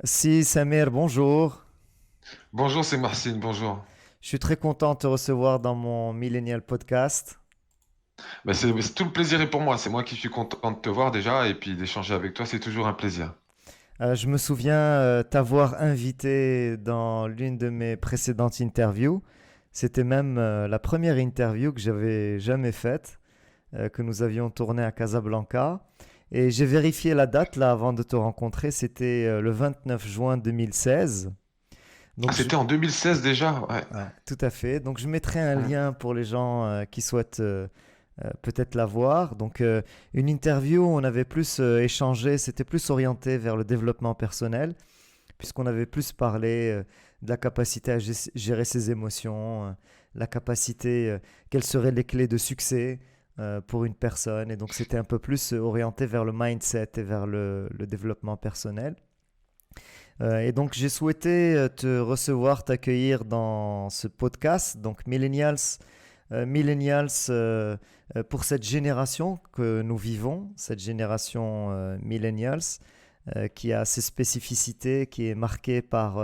Si, Samir, bonjour. Bonjour, c'est Marcine, bonjour. Je suis très content de te recevoir dans mon Millennial Podcast. C'est tout le plaisir est pour moi. C'est moi qui suis content de te voir déjà et puis d'échanger avec toi, c'est toujours un plaisir. Je me souviens t'avoir invité dans l'une de mes précédentes interviews. C'était même la première interview que j'avais jamais faite, que nous avions tournée à Casablanca. Et j'ai vérifié la date là avant de te rencontrer. C'était le 29 juin 2016. Ah, Donc je, c'était en 2016 déjà? Ouais. Ouais, tout à fait. Donc je mettrai un Hmm. lien pour les gens qui souhaitent peut-être la voir. Donc une interview, on avait plus échangé, c'était plus orienté vers le développement personnel, puisqu'on avait plus parlé de la capacité à gérer ses émotions, la capacité, quelles seraient les clés de succès pour une personne. Et donc c'était un peu plus orienté vers le mindset et vers le développement personnel. Et donc, j'ai souhaité te recevoir, t'accueillir dans ce podcast, donc Millennials, pour cette génération que nous vivons, cette génération Millennials, qui a ses spécificités, qui est marquée par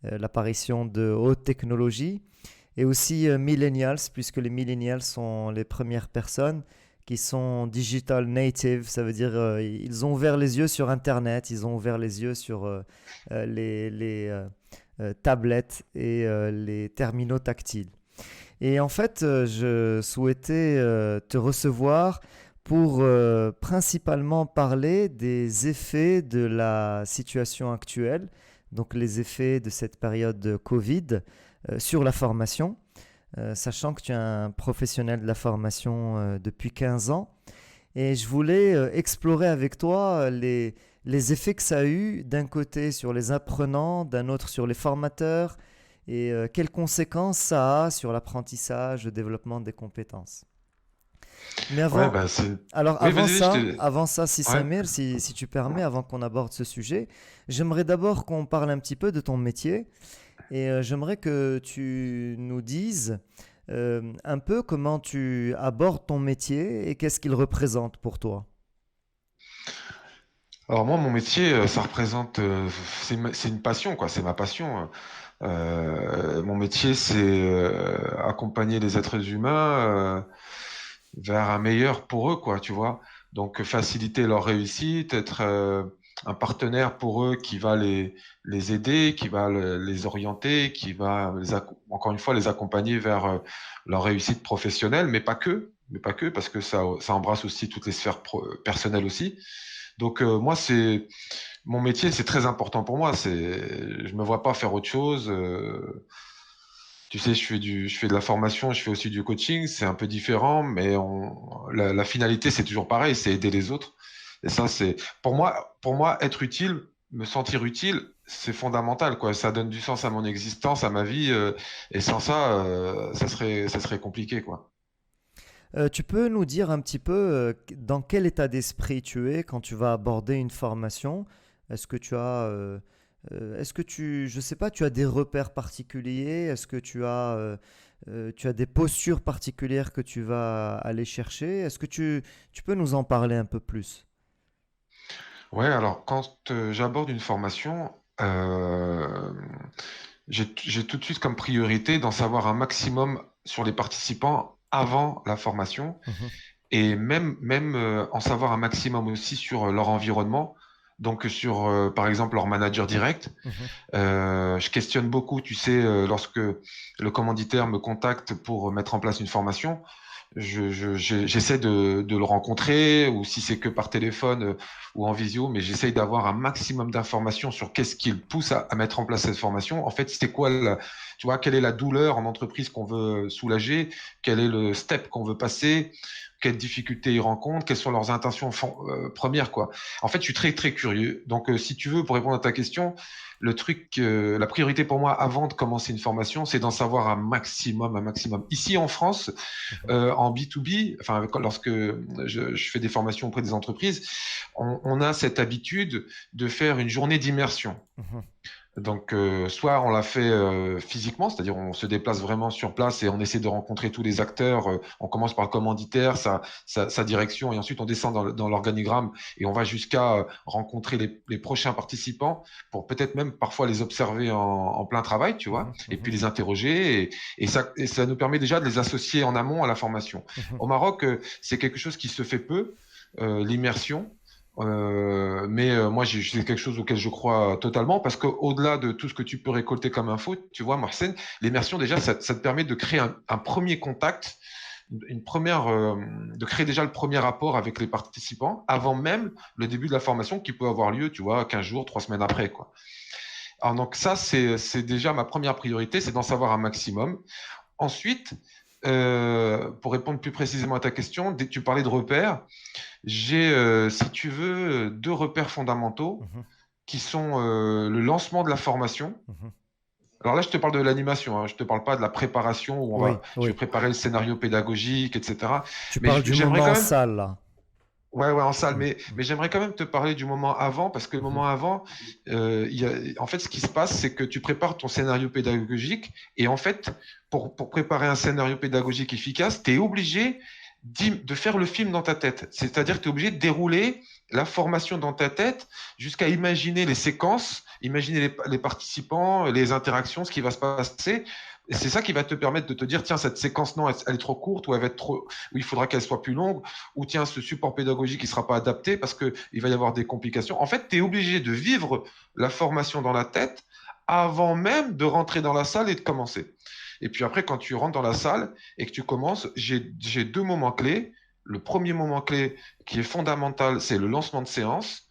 l'apparition de hautes technologies, et aussi Millennials, puisque les Millennials sont les premières personnes qui sont digital native, ça veut dire ils ont ouvert les yeux sur Internet, ils ont ouvert les yeux sur les tablettes et les terminaux tactiles. Et en fait, je souhaitais te recevoir pour principalement parler des effets de la situation actuelle, donc les effets de cette période de Covid sur la formation, sachant que tu es un professionnel de la formation depuis 15 ans. Et je voulais explorer avec toi les effets que ça a eu d'un côté sur les apprenants, d'un autre sur les formateurs, et quelles conséquences ça a sur l'apprentissage, le développement des compétences. Mais Ouais, avant, bah c'est. alors Oui, vas-y, je te. avant ça, si Ouais. Samir, si tu permets, avant qu'on aborde ce sujet, j'aimerais d'abord qu'on parle un petit peu de ton métier et j'aimerais que tu nous dises un peu comment tu abordes ton métier et qu'est-ce qu'il représente pour toi. Alors moi, mon métier, ça représente, c'est une passion, quoi. C'est ma passion. Mon métier, c'est accompagner les êtres humains vers un meilleur pour eux, quoi, tu vois. Donc, faciliter leur réussite, être un partenaire pour eux qui va les aider, qui va les orienter, qui va, encore une fois, les accompagner vers leur réussite professionnelle, mais pas que, parce que ça embrasse aussi toutes les sphères personnelles aussi. Donc, moi, mon métier, c'est très important pour moi. Je me vois pas faire autre chose. Tu sais, je fais de la formation, je fais aussi du coaching. C'est un peu différent, mais la finalité, c'est toujours pareil, c'est aider les autres. Et ça, pour moi, être utile, me sentir utile, c'est fondamental, quoi. Ça donne du sens à mon existence, à ma vie, et sans ça, ça serait compliqué, quoi. Tu peux nous dire un petit peu dans quel état d'esprit tu es quand tu vas aborder une formation? Est-ce que tu as, est-ce que je sais pas, tu as des repères particuliers? Est-ce que tu as des postures particulières que tu vas aller chercher? Est-ce que tu peux nous en parler un peu plus? Ouais, alors quand j'aborde une formation, j'ai tout de suite comme priorité d'en savoir un maximum sur les participants avant la formation Mhm, et même en savoir un maximum aussi sur leur environnement, donc sur par exemple leur manager direct. mhm. Je questionne beaucoup, tu sais, lorsque le commanditaire me contacte pour mettre en place une formation, j'essaie de le rencontrer, ou si c'est que par téléphone ou en visio, mais j'essaie d'avoir un maximum d'informations sur qu'est-ce qui le pousse à mettre en place cette formation. En fait, c'était quoi, tu vois, quelle est la douleur en entreprise qu'on veut soulager, quel est le step qu'on veut passer, quelles difficultés ils rencontrent, quelles sont leurs intentions premières, quoi. En fait, je suis très, très curieux. Donc, si tu veux, pour répondre à ta question, la priorité pour moi avant de commencer une formation, c'est d'en savoir un maximum. Ici en France, Mhm. en B2B, enfin lorsque je fais des formations auprès des entreprises, on a cette habitude de faire une journée d'immersion. Mhm. Donc, soit on l'a fait physiquement, c'est-à-dire on se déplace vraiment sur place et on essaie de rencontrer tous les acteurs. On commence par le commanditaire, sa direction, et ensuite on descend dans l'organigramme et on va jusqu'à rencontrer les prochains participants pour peut-être même parfois les observer en plein travail, tu vois, Mhm, et mhm, puis les interroger. Et ça nous permet déjà de les associer en amont à la formation. mhm, Au Maroc, c'est quelque chose qui se fait peu, l'immersion. Mais moi, c'est quelque chose auquel je crois totalement parce qu'au-delà de tout ce que tu peux récolter comme info, tu vois, Marcel, l'immersion, déjà, ça te permet de créer un premier contact, de créer déjà le premier rapport avec les participants avant même le début de la formation qui peut avoir lieu, tu vois, 15 jours, 3 semaines après, quoi. Alors, donc, ça, c'est déjà ma première priorité, c'est d'en savoir un maximum. Ensuite, pour répondre plus précisément à ta question, dès que tu parlais de repères, j'ai, si tu veux, deux repères fondamentaux mhm, qui sont le lancement de la formation. mhm. Alors là, je te parle de l'animation, hein, je te parle pas de la préparation où Oui, je vais oui. préparer le scénario pédagogique, etc. Tu Mais parles du j'aimerais moment quand en même, salle, là. ouais, ouais, en salle, Mm, mais j'aimerais quand même te parler du moment avant parce que le mhm, moment avant, en fait, ce qui se passe, c'est que tu prépares ton scénario pédagogique et en fait, pour préparer un scénario pédagogique efficace, tu es obligé de faire le film dans ta tête. C'est-à-dire que tu es obligé de dérouler la formation dans ta tête jusqu'à imaginer les séquences, imaginer les participants, les interactions, ce qui va se passer. Et c'est ça qui va te permettre de te dire, tiens, cette séquence, non, elle est trop courte, ou elle va être trop, ou il faudra qu'elle soit plus longue, ou tiens, ce support pédagogique ne sera pas adapté parce qu'il va y avoir des complications. En fait, tu es obligé de vivre la formation dans la tête avant même de rentrer dans la salle et de commencer. Et puis après, quand tu rentres dans la salle et que tu commences, j'ai deux moments clés. Le premier moment clé qui est fondamental, c'est le lancement de séance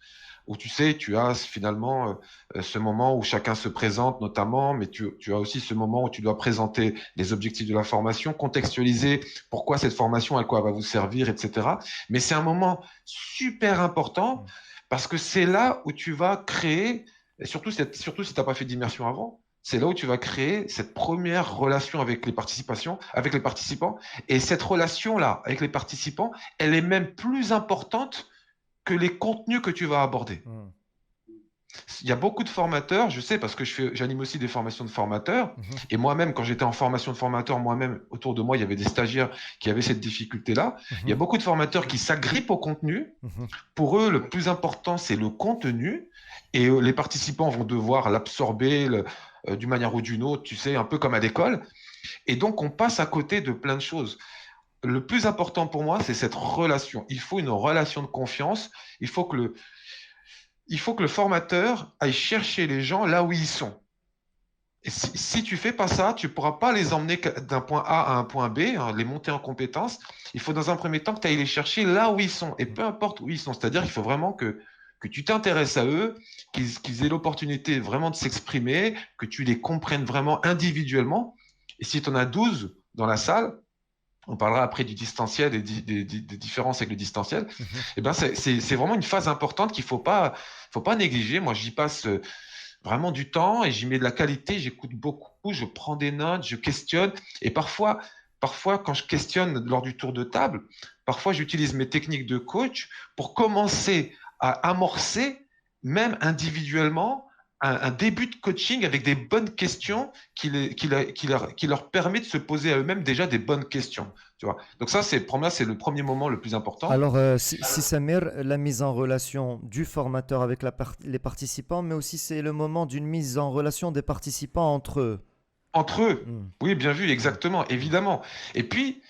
où tu sais, tu as finalement ce moment où chacun se présente notamment, mais tu as aussi ce moment où tu dois présenter les objectifs de la formation, contextualiser pourquoi cette formation, à quoi elle va vous servir, etc. Mais c'est un moment super important mm. parce que c'est là où tu vas créer, et surtout si tu n'as pas fait d'immersion avant, c'est là où tu vas créer cette première relation avec les participants. Et cette relation-là avec les participants, elle est même plus importante que les contenus que tu vas aborder. Mm, Il y a beaucoup de formateurs, je sais parce que j'anime aussi des formations de formateurs, mhm, et moi-même, quand j'étais en formation de formateur, moi-même, autour de moi, il y avait des stagiaires qui avaient cette difficulté-là. Il y a mhm, beaucoup de formateurs qui s'agrippent au contenu. mhm. Pour eux, le plus important, c'est le contenu, et les participants vont devoir l'absorber d'une manière ou d'une autre, tu sais, un peu comme à l'école. Et donc, on passe à côté de plein de choses. Le plus important pour moi, c'est cette relation. Il faut une relation de confiance. Il faut que le formateur aille chercher les gens là où ils sont. Et si tu fais pas ça, tu ne pourras pas les emmener d'un point A à un point B, hein, les monter en compétences. Il faut dans un premier temps que tu ailles les chercher là où ils sont, et peu importe où ils sont. C'est-à-dire qu'il faut vraiment que tu t'intéresses à eux, qu'ils aient l'opportunité vraiment de s'exprimer, que tu les comprennes vraiment individuellement. Et si tu en as 12 dans la salle, on parlera après du distanciel et des différences avec le distanciel. Mhm. Eh ben c'est vraiment une phase importante qu'il faut pas négliger. Moi, j'y passe vraiment du temps et j'y mets de la qualité. J'écoute beaucoup, je prends des notes, je questionne. Et parfois, quand je questionne lors du tour de table, parfois j'utilise mes techniques de coach pour commencer à amorcer, même individuellement, un début de coaching avec des bonnes questions qui leur permet de se poser à eux-mêmes déjà des bonnes questions. Tu vois. Donc ça, pour moi, c'est le premier moment le plus important. Alors, si Samir, la mise en relation du formateur avec les participants, mais aussi c'est le moment d'une mise en relation des participants entre eux. Entre eux. Mm, Oui, bien vu, mm, exactement, mm, évidemment. Et puis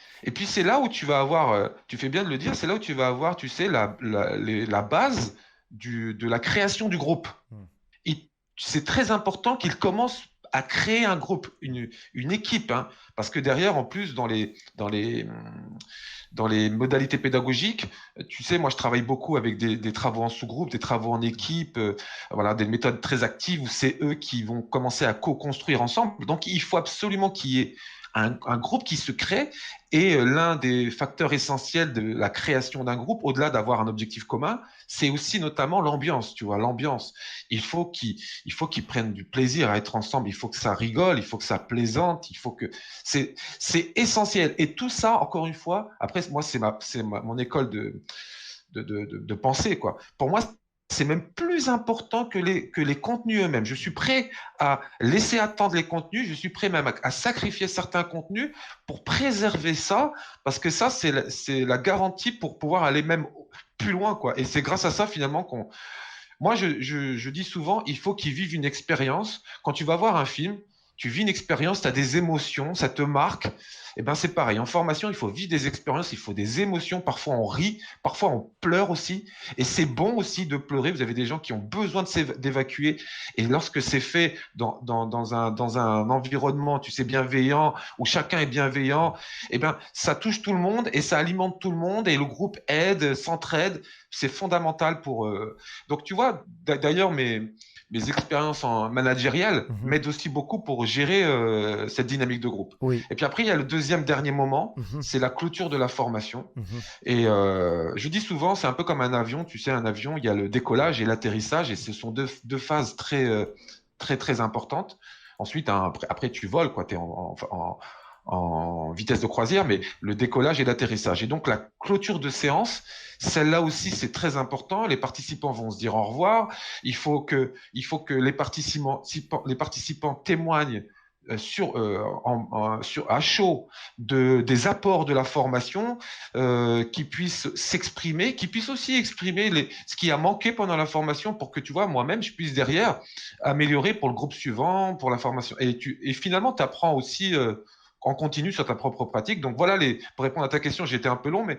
c'est là où tu vas avoir, tu fais bien de le dire, c'est là où tu vas avoir, tu sais, la base de la création du groupe. mm. C'est très important qu'il commence à créer un groupe, une équipe, hein, parce que derrière, en plus, dans les modalités pédagogiques, tu sais, moi, je travaille beaucoup avec des travaux en sous-groupe, des travaux en équipe, voilà, des méthodes très actives où c'est eux qui vont commencer à co-construire ensemble. Donc, il faut absolument qu'il y ait un groupe qui se crée et l'un des facteurs essentiels de la création d'un groupe, au-delà d'avoir un objectif commun, c'est aussi notamment l'ambiance, tu vois, l'ambiance. Il faut qu'ils prennent du plaisir à être ensemble, il faut que ça rigole, il faut que ça plaisante, c'est essentiel. Et tout ça, encore une fois, après, moi, mon école de pensée, quoi. Pour moi, c'est même plus important que les contenus eux-mêmes. Je suis prêt à laisser attendre les contenus, je suis prêt même à sacrifier certains contenus pour préserver ça, parce que ça, c'est la garantie pour pouvoir aller même plus loin, quoi. Et c'est grâce à ça, finalement, qu'on, moi, je dis souvent, il faut qu'ils vivent une expérience. Quand tu vas voir un film, tu vis une expérience, tu as des émotions, ça te marque. Et ben c'est pareil. En formation, il faut vivre des expériences, il faut des émotions. Parfois, on rit, parfois, on pleure aussi. Et c'est bon aussi de pleurer. Vous avez des gens qui ont besoin d'évacuer. Et lorsque c'est fait dans un environnement, tu sais, bienveillant, où chacun est bienveillant, et ben ça touche tout le monde et ça alimente tout le monde. Et le groupe aide, s'entraide. C'est fondamental pour, donc, tu vois, d'ailleurs, mes expériences en managériales Mhm. m'aident aussi beaucoup pour gérer cette dynamique de groupe. Oui. Et puis après, il y a le deuxième dernier moment, Mhm. c'est la clôture de la formation. Mhm. Et je dis souvent, c'est un peu comme un avion. Tu sais, un avion, il y a le décollage et l'atterrissage, et ce sont deux phases très importantes. Ensuite, hein, après, tu voles, quoi. Tu es en vitesse de croisière, mais le décollage et l'atterrissage. Et donc, la clôture de séance, celle-là aussi, c'est très important. Les participants vont se dire au revoir. Il faut que les participants témoignent à chaud des apports de la formation, qui puissent s'exprimer, qui puissent aussi exprimer ce qui a manqué pendant la formation pour que, tu vois, moi-même, je puisse derrière améliorer pour le groupe suivant, pour la formation. Et finalement, tu apprends aussi en continu sur ta propre pratique. Donc voilà, pour répondre à ta question, j'étais un peu long, mais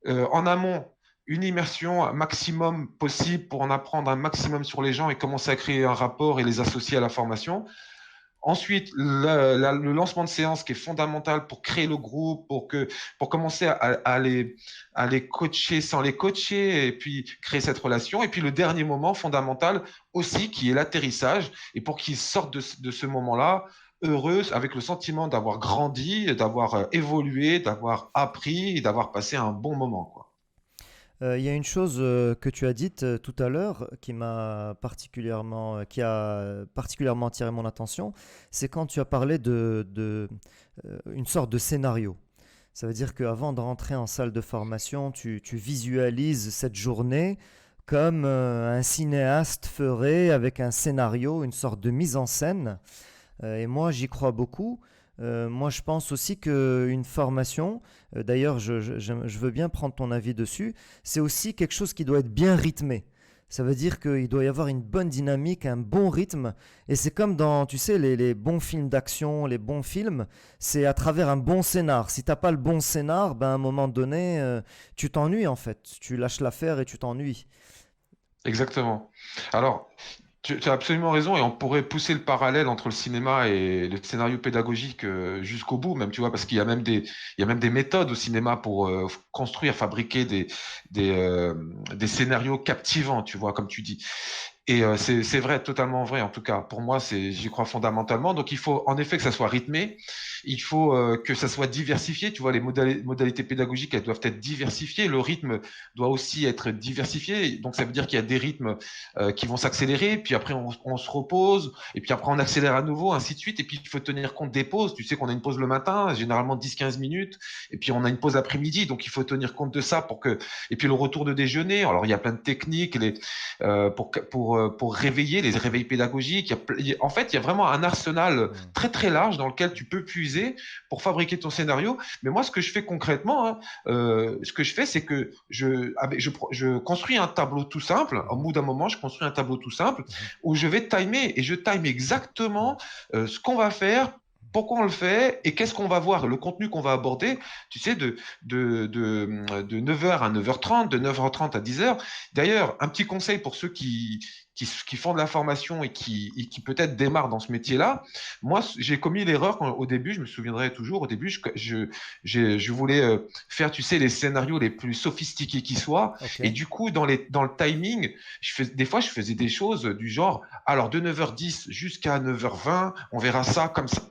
en amont, une immersion maximum possible pour en apprendre un maximum sur les gens et commencer à créer un rapport et les associer à la formation. Ensuite, le lancement de séance qui est fondamental pour créer le groupe, pour commencer à les coacher sans les coacher et puis créer cette relation. Et puis le dernier moment fondamental aussi qui est l'atterrissage et pour qu'ils sortent de ce moment-là heureux, avec le sentiment d'avoir grandi, d'avoir évolué, d'avoir appris et d'avoir passé un bon moment, quoi. Il y a une chose que tu as dite tout à l'heure qui a particulièrement attiré mon attention, c'est quand tu as parlé de une sorte de scénario. Ça veut dire qu'avant de rentrer en salle de formation, tu visualises cette journée comme un cinéaste ferait avec un scénario, une sorte de mise en scène. Et moi, j'y crois beaucoup. Moi, je pense aussi qu'une formation, d'ailleurs, je veux bien prendre ton avis dessus, c'est aussi quelque chose qui doit être bien rythmé. Ça veut dire qu'il doit y avoir une bonne dynamique, un bon rythme. Et c'est comme dans, tu sais, les bons films d'action, les bons films, c'est à travers un bon scénar. Si t'as pas le bon scénar, ben, à un moment donné, tu t'ennuies en fait. Tu lâches l'affaire et tu t'ennuies. Exactement. Alors, tu as absolument raison, et on pourrait pousser le parallèle entre le cinéma et le scénario pédagogique jusqu'au bout, même, tu vois, parce qu'il y a même il y a même des méthodes au cinéma pour construire, fabriquer des scénarios captivants, tu vois, comme tu dis. Et c'est vrai, totalement vrai, en tout cas. Pour moi, j'y crois fondamentalement. Donc, il faut en effet que ça soit rythmé. Il faut que ça soit diversifié. Tu vois, les modalités pédagogiques, elles doivent être diversifiées. Le rythme doit aussi être diversifié. Donc, ça veut dire qu'il y a des rythmes qui vont s'accélérer. Puis après, on se repose. Et puis après, on accélère à nouveau, ainsi de suite. Et puis, il faut tenir compte des pauses. Tu sais qu'on a une pause le matin, généralement 10-15 minutes. Et puis, on a une pause après-midi. Donc, il faut tenir compte de ça et puis le retour de déjeuner. Alors, il y a plein de techniques. Pour réveiller les réveils pédagogiques. En fait, il y a vraiment un arsenal Mm. très large dans lequel tu peux puiser pour fabriquer ton scénario. Mais moi, ce que je fais concrètement, hein, ce que je fais, c'est que je construis un tableau tout simple. Au Mhm. bout d'un moment, je construis un tableau tout simple Mhm. où je vais timer et je time Mm. exactement ce qu'on va faire. Pourquoi on le fait et qu'est-ce qu'on va voir, le contenu qu'on va aborder, tu sais, de 9h à 9h30, de 9h30 à 10h. D'ailleurs, un petit conseil pour ceux qui font de la formation et qui peut-être démarrent dans ce métier-là. Moi, j'ai commis l'erreur au début, je me souviendrai toujours, au début, je voulais faire, tu sais, les scénarios les plus sophistiqués qui soient. Ok. Et du coup, dans le timing, des fois, je faisais des choses du genre, alors de 9h10 jusqu'à 9h20, on verra ça comme ça.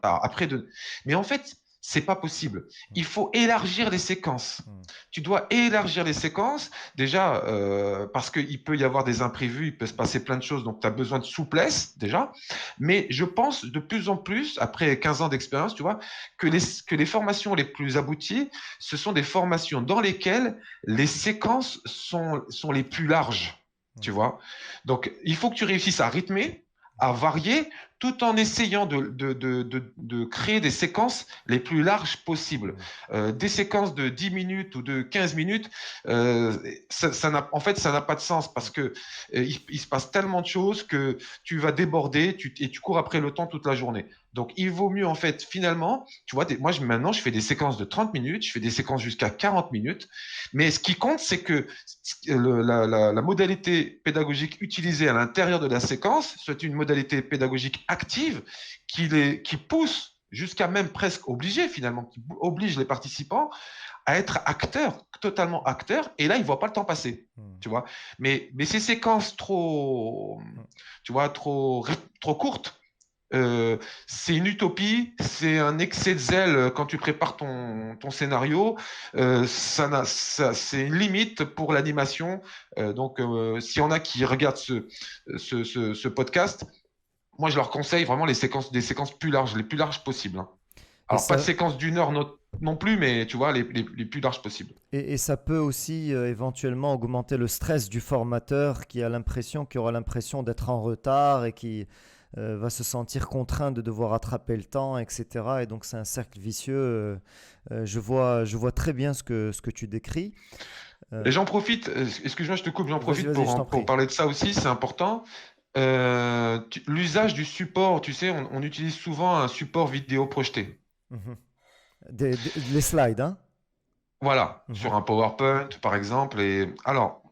Mais en fait, c'est pas possible. Mm. Il faut élargir les séquences. Mm. Tu dois élargir les séquences, déjà, parce qu'il peut y avoir des imprévus, il peut se passer plein de choses, donc tu as besoin de souplesse, déjà. Mais je pense de plus en plus, après 15 ans d'expérience, tu vois, que les formations les plus abouties, ce sont des formations dans lesquelles les séquences sont les plus larges. tu vois. Donc, il faut que tu réussisses à rythmer, à varier, tout en essayant de créer des séquences les plus larges possibles. Des séquences de 10 minutes ou de 15 minutes, en fait, ça n'a pas de sens parce que il se passe tellement de choses que tu vas déborder et tu cours après le temps toute la journée. Donc, il vaut mieux, en fait, finalement, tu vois, moi, maintenant, je fais des séquences de 30 minutes, je fais des séquences jusqu'à 40 minutes. Mais ce qui compte, c'est que la modalité pédagogique utilisée à l'intérieur de la séquence, c'est une modalité pédagogique active qui pousse jusqu'à même presque obligé finalement, qui oblige les participants à être acteurs, totalement acteurs, et là, ils ne voient pas le temps passer, tu vois. Mais ces séquences trop, tu vois, trop courtes, c'est une utopie, c'est un excès de zèle quand tu prépares ton scénario. C'est une limite pour l'animation. Donc, s'il y en a qui regardent ce podcast, moi, je leur conseille vraiment des séquences plus larges, les plus larges possibles, hein. Et Alors, pas de ça, séquence d'1 heure non plus, mais tu vois, les plus larges possibles. et ça peut aussi éventuellement augmenter le stress du formateur qui aura l'impression d'être en retard et qui va se sentir contraint de devoir rattraper le temps, etc. Et donc c'est un cercle vicieux. Je vois très bien ce que tu décris. Et j'en profite, excuse-moi, je te coupe, j'en Vas-y, profite vas-y, je t'en pour prie. parler de ça aussi, c'est important. L'usage du support, tu sais, on utilise souvent un support vidéo projeté. Mhm. Les slides, hein? Voilà, Mhm. sur un PowerPoint, par exemple. Et alors,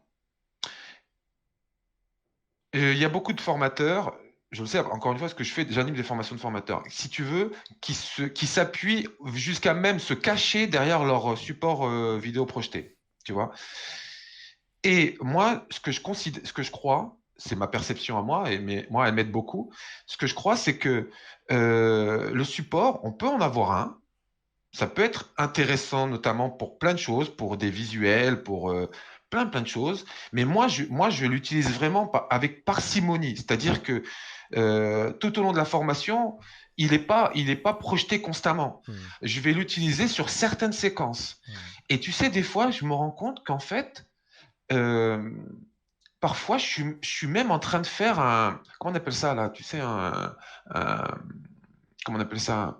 il y a beaucoup de formateurs, je le sais, encore une fois, ce que je fais, j'anime des formations de formateurs, si tu veux, qui s'appuient jusqu'à même se cacher derrière leur support vidéo projeté, tu vois. Et moi, ce que je crois, c'est ma perception à moi, moi, elle m'aide beaucoup. Ce que je crois, c'est que le support, on peut en avoir un. Ça peut être intéressant, notamment pour plein de choses, pour des visuels, pour plein de choses. Mais moi, je l'utilise vraiment avec parcimonie. C'est-à-dire que tout au long de la formation, il est pas projeté constamment. Mhm. Je vais l'utiliser sur certaines séquences. Mhm. Et tu sais, des fois, je me rends compte qu'en fait, euh, parfois, je suis même en train de faire comment on appelle ça là? Tu sais, un- comment on appelle ça?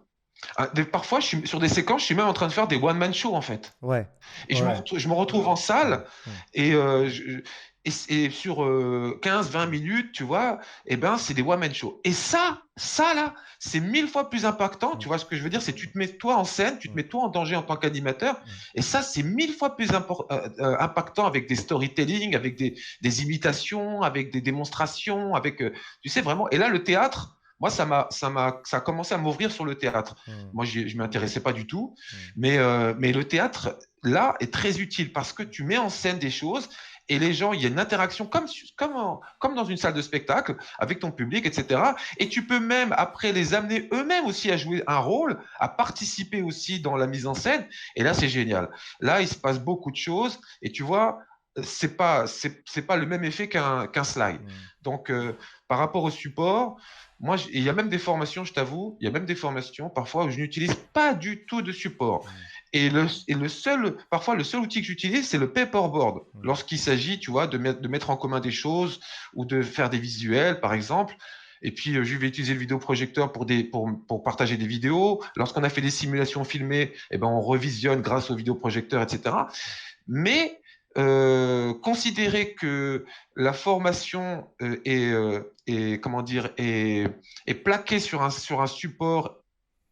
Parfois, sur des séquences, je suis même en train de faire des one-man shows, en fait. Ouais, Et ouais. je me retrouve en Mhm. salle Mhm. et, et sur 15-20 minutes, tu vois, eh ben, c'est des one-man shows. Et ça là, c'est 1000 fois plus impactant. Tu vois ce que je veux dire? C'est tu te mets toi en scène, tu te Mhm. mets toi en danger en tant qu'animateur. Mhm. Et ça, c'est 1000 fois plus impactant avec des storytelling, avec des imitations, avec des démonstrations, avec, tu sais, vraiment. Et là, le théâtre, moi, ça a commencé à m'ouvrir sur le théâtre. Mhm. Moi, je ne m'intéressais pas du tout. Mhm. Mais le théâtre, là, est très utile parce que tu mets en scène des choses et les gens, il y a une interaction comme dans une salle de spectacle avec ton public, etc. Et tu peux même, après, les amener eux-mêmes aussi à jouer un rôle, à participer aussi dans la mise en scène. Et là, c'est génial. Là, il se passe beaucoup de choses et tu vois, c'est pas le même effet qu'un slide. Mhm. Donc, par rapport au support, moi, il y a même des formations, je t'avoue, il y a même des formations parfois où je n'utilise pas du tout de support. Mhm. Parfois, le seul outil que j'utilise, c'est le paperboard. Mhm. Lorsqu'il s'agit, tu vois, de mettre en commun des choses ou de faire des visuels, par exemple. Et puis, je vais utiliser le vidéoprojecteur pour partager des vidéos. Lorsqu'on a fait des simulations filmées, eh ben, on revisionne grâce au vidéoprojecteur, etc. Mais considérer que la formation comment dire, est plaquée sur un support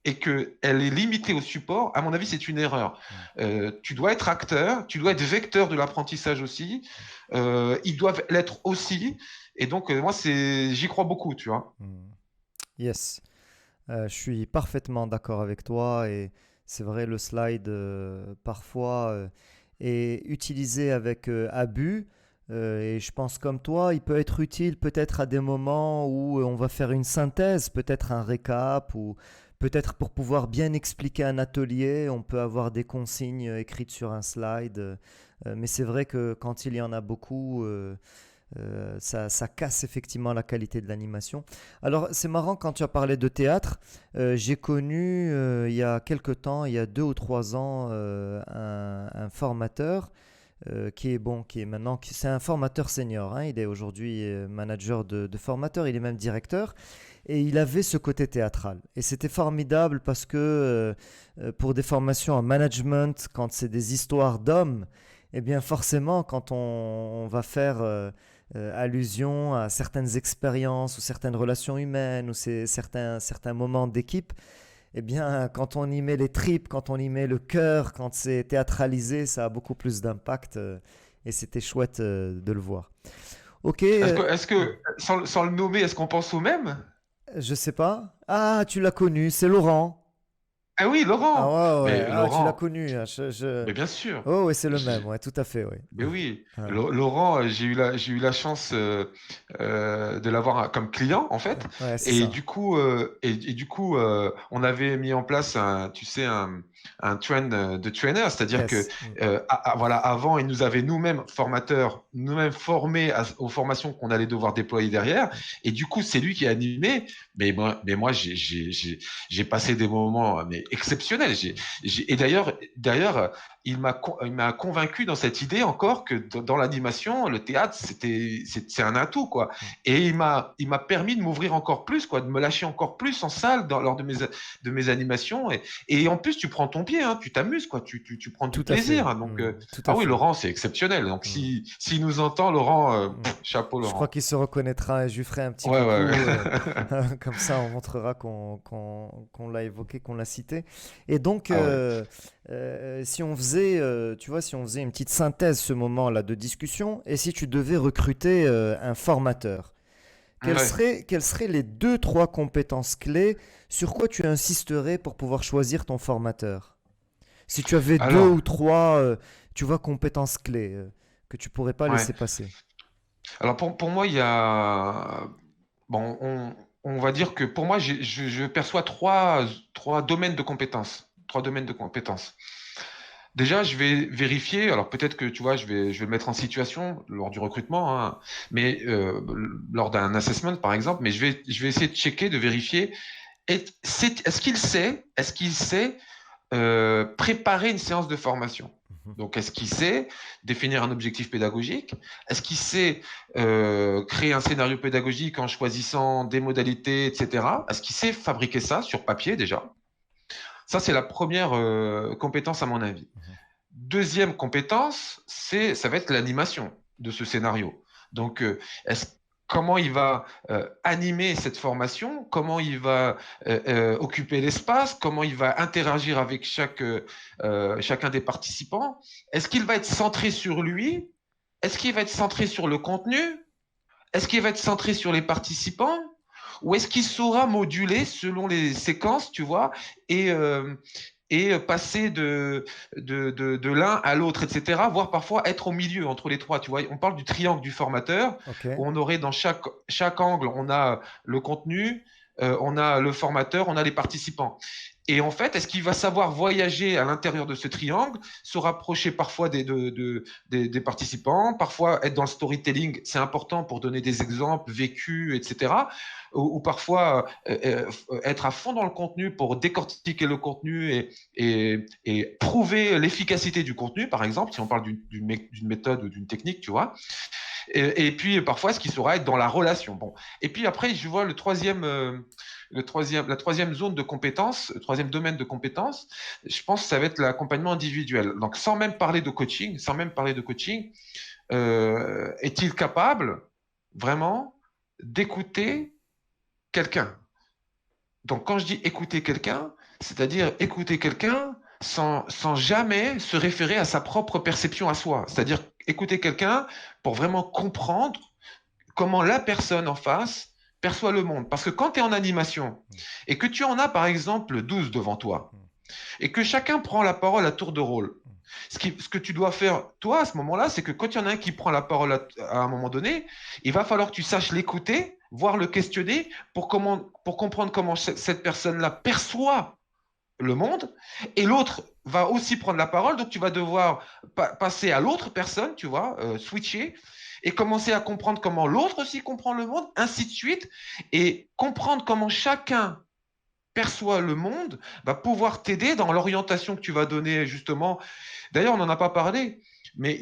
et qu'elle est limitée au support, à mon avis, c'est une erreur. Mhm. Tu dois être acteur, tu dois être vecteur de l'apprentissage aussi, ils doivent l'être aussi, et donc moi, j'y crois beaucoup, tu vois. Mhm. Yes. Je suis parfaitement d'accord avec toi et c'est vrai, le slide parfois est utilisé avec abus et je pense comme toi, il peut être utile peut-être à des moments où on va faire une synthèse, peut-être un récap ou peut-être pour pouvoir bien expliquer un atelier, on peut avoir des consignes écrites sur un slide. Mais c'est vrai que quand il y en a beaucoup, ça casse effectivement la qualité de l'animation. Alors, c'est marrant quand tu as parlé de théâtre. J'ai connu il y a quelque temps, il y a 2 ou 3 ans, un formateur qui est bon, qui est maintenant, c'est un formateur senior, hein. Il est aujourd'hui manager de formateurs, il est même directeur. Et il avait ce côté théâtral. Et c'était formidable parce que pour des formations en management, quand c'est des histoires d'hommes, eh bien forcément, quand on va faire allusion à certaines expériences ou certaines relations humaines ou certains moments d'équipe, eh bien quand on y met les tripes, quand on y met le cœur, quand c'est théâtralisé, ça a beaucoup plus d'impact et c'était chouette de le voir. Ok, Sans le nommer, est-ce qu'on pense au même? je sais pas. Ah, tu l'as connu, c'est Laurent. Ah oui, Ah Laurent. ouais, ouais. Mais Ah, tu l'as Laurent, connu. Ah, mais bien sûr. Oh, oui, c'est le même, ouais, tout à fait, oui. Mais oui, Ah, Laurent, j'ai eu la chance de l'avoir comme client en fait, ouais, c'est et ça. du coup, on avait mis en place tu sais, un train de trainer, c'est-à-dire que Yes. Mm. voilà, avant, il nous avait nous-mêmes formateurs, nous-mêmes formés aux formations qu'on allait devoir déployer derrière, et du coup, c'est lui qui a animé. Mais moi, j'ai passé des moments mais exceptionnels. Et d'ailleurs, il m'a convaincu dans cette idée encore que dans l'animation, le théâtre, c'est un atout, quoi. Mm. Et il m'a permis de m'ouvrir encore plus, quoi, de me lâcher encore plus en salle lors de mes animations. Et en plus, tu prends ton pied, hein, tu t'amuses, quoi, tu prends du Tout à fait. plaisir, hein. Donc, Mm. Tout à ah oui, fait. Laurent, c'est exceptionnel. Donc, Mm. s'il nous entend, Laurent, Mm. chapeau, Je crois Laurent. qu'il se reconnaîtra et je lui ferai un petit Ouais, ouais, coucou. ouais. Comme ça, on montrera qu'on l'a évoqué, qu'on l'a cité. Et donc, Ah ouais. si on faisait, tu vois, si on faisait une petite synthèse ce moment-là de discussion, et si tu devais recruter un formateur, Ouais. quelles seraient les deux, trois compétences clés sur quoi tu insisterais pour pouvoir choisir ton formateur? Si tu avais deux ou Alors, trois, tu vois, compétences clés que tu pourrais pas ouais. laisser passer. Alors, pour moi, il y a. Bon, on va dire que pour moi, je perçois trois domaines de compétences. Trois domaines de compétences. Déjà, je vais vérifier. Alors peut-être que tu vois, je vais le mettre en situation lors du recrutement, hein, mais lors d'un assessment par exemple. Mais je vais essayer de checker, de vérifier. Est-ce qu'il sait préparer une séance de formation? Mhm. Donc, est-ce qu'il sait définir un objectif pédagogique? Est-ce qu'il sait créer un scénario pédagogique en choisissant des modalités, etc.? Est-ce qu'il sait fabriquer ça sur papier déjà? Ça, c'est la première compétence à mon avis. Mhm. Deuxième compétence, ça va être l'animation de ce scénario. Donc, comment il va animer cette formation, comment il va occuper l'espace, comment il va interagir avec chacun des participants. Est-ce qu'il va être centré sur lui? Est-ce qu'il va être centré sur le contenu? Est-ce qu'il va être centré sur les participants? Ou est-ce qu'il saura moduler selon les séquences, tu vois, et, euh, et passer de l'un à l'autre, etc., voire parfois être au milieu entre les trois. Tu vois, on parle du triangle du formateur, Ok. où on aurait dans chaque angle, on a le contenu, on a le formateur, on a les participants. Et en fait, est-ce qu'il va savoir voyager à l'intérieur de ce triangle, se rapprocher parfois des participants, parfois être dans le storytelling, c'est important pour donner des exemples vécus, etc. Ou parfois être à fond dans le contenu pour décortiquer le contenu et prouver l'efficacité du contenu, par exemple, si on parle d'une méthode ou d'une technique, tu vois. Et puis parfois, est-ce qu'il saura être dans la relation? Bon. Et puis après, je vois la troisième zone de compétences, le troisième domaine de compétences, je pense que ça va être l'accompagnement individuel. Donc, sans même parler de coaching, est-il capable vraiment d'écouter quelqu'un? Donc, quand je dis écouter quelqu'un, c'est-à-dire écouter quelqu'un sans jamais se référer à sa propre perception à soi. C'est-à-dire écouter quelqu'un pour vraiment comprendre comment la personne en face perçoit le monde. Parce que quand tu es en animation et que tu en as, par exemple, 12 devant toi, et que chacun prend la parole à tour de rôle, ce que tu dois faire, toi, à ce moment-là, c'est que quand il y en a un qui prend la parole à un moment donné, il va falloir que tu saches l'écouter, voire le questionner pour comprendre comment cette personne-là perçoit le monde. Et l'autre va aussi prendre la parole, donc tu vas devoir passer à l'autre personne, tu vois, switcher, et commencer à comprendre comment l'autre aussi comprend le monde, ainsi de suite, et comprendre comment chacun perçoit le monde va pouvoir t'aider dans l'orientation que tu vas donner justement. D'ailleurs, on n'en a pas parlé. Mais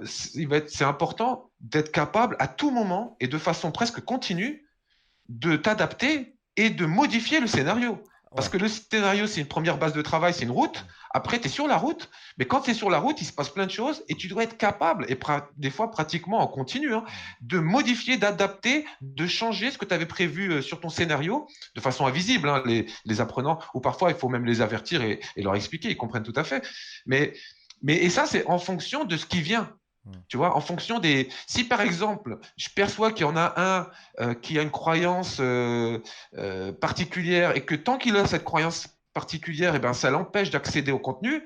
c'est important d'être capable à tout moment et de façon presque continue de t'adapter et de modifier le scénario. Parce Ouais. que le scénario, c'est une première base de travail, c'est une route. Après, tu es sur la route. Mais quand tu es sur la route, il se passe plein de choses et tu dois être capable, et des fois pratiquement en continu, hein, de modifier, d'adapter, de changer ce que tu avais prévu sur ton scénario de façon invisible. Hein, les apprenants, ou parfois il faut même les avertir et leur expliquer, ils comprennent tout à fait. Mais, et ça, c'est en fonction de ce qui vient. Tu vois, en fonction des. Si par exemple, je perçois qu'il y en a un qui a une croyance particulière et que tant qu'il a cette croyance particulière, et ben, ça l'empêche d'accéder au contenu,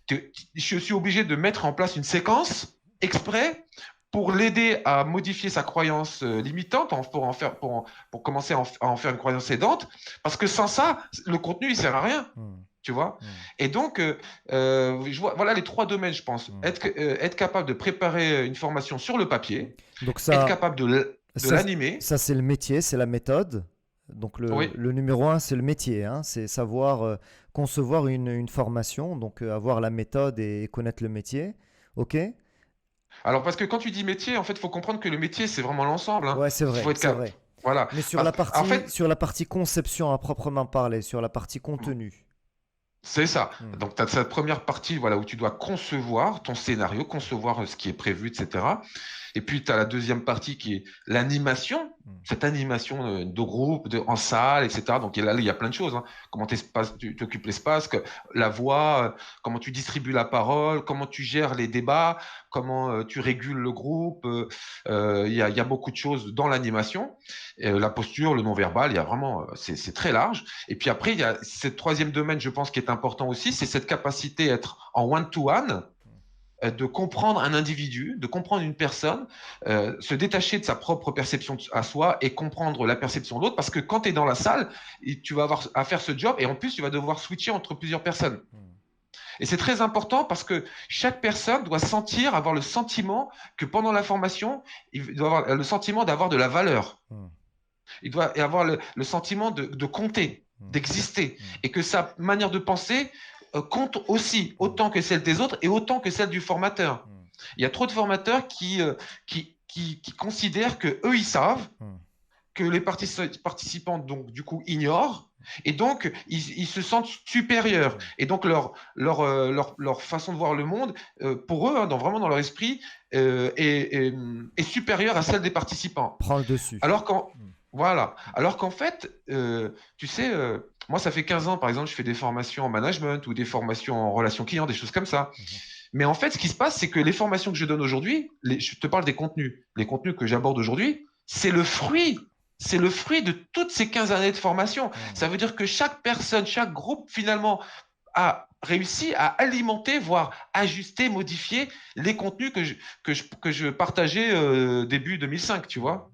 je suis obligé de mettre en place une séquence exprès pour l'aider à modifier sa croyance limitante pour commencer à en faire une croyance aidante. Parce que sans ça, le contenu, il sert à rien. Tu vois. Et donc, voilà les 3 domaines, je pense. Être capable de préparer une formation sur le papier, Donc être ça, capable de ça, l'animer. ça c'est le métier, c'est la méthode. Donc Oui. le numéro un, c'est le métier, hein, c'est savoir concevoir une formation, donc avoir la méthode et connaître le métier. OK? Alors, parce que quand tu dis métier, en fait, il faut comprendre que le métier, c'est vraiment l'ensemble. Hein. Ouais, c'est Il vrai, faut être c'est capable. vrai. Voilà. Mais En fait, sur la partie conception à proprement parler, sur la partie contenu. c'est ça. Hmm. Donc, tu as cette première partie voilà, où tu dois concevoir ton scénario, concevoir ce qui est prévu, etc. Et puis, tu as la deuxième partie qui est l'animation, cette animation de groupe, en salle, etc. Donc là, il y a plein de choses. Hein. Comment tu occupes l'espace, la voix, comment tu distribues la parole, comment tu gères les débats, comment tu régules le groupe. Il y a beaucoup de choses dans l'animation. La posture, le non-verbal, il y a vraiment, c'est très large. Et puis après, il y a ce troisième domaine, je pense, qui est important aussi, c'est cette capacité à être en one-to-one, de comprendre un individu, de comprendre une personne, se détacher de sa propre perception à soi et comprendre la perception de l'autre, parce que quand tu es dans la salle, tu vas avoir à faire ce job et en plus, tu vas devoir switcher entre plusieurs personnes. Et c'est très important parce que chaque personne doit avoir le sentiment que pendant la formation, il doit avoir le sentiment d'avoir de la valeur. Il doit avoir le sentiment de compter, d'exister, et que sa manière de penser compte aussi, autant que celle des autres et autant que celle du formateur. Il y a trop de formateurs qui considèrent que eux ils savent, que les participants donc du coup ignorent, et donc ils se sentent supérieurs. Et donc leur façon de voir le monde, pour eux, hein, vraiment dans leur esprit, est supérieure à celle des participants. Prends le dessus. Voilà. Alors qu'en fait, tu sais, moi, ça fait 15 ans, par exemple, je fais des formations en management ou des formations en relations clients, des choses comme ça. Mais en fait, ce qui se passe, c'est que les formations que je donne aujourd'hui, je te parle des contenus. Les contenus que j'aborde aujourd'hui, c'est le fruit. C'est le fruit de toutes ces 15 années de formation. Ça veut dire que chaque personne, chaque groupe, finalement, a réussi à alimenter, voire ajuster, modifier les contenus que je partageais début 2005, tu vois.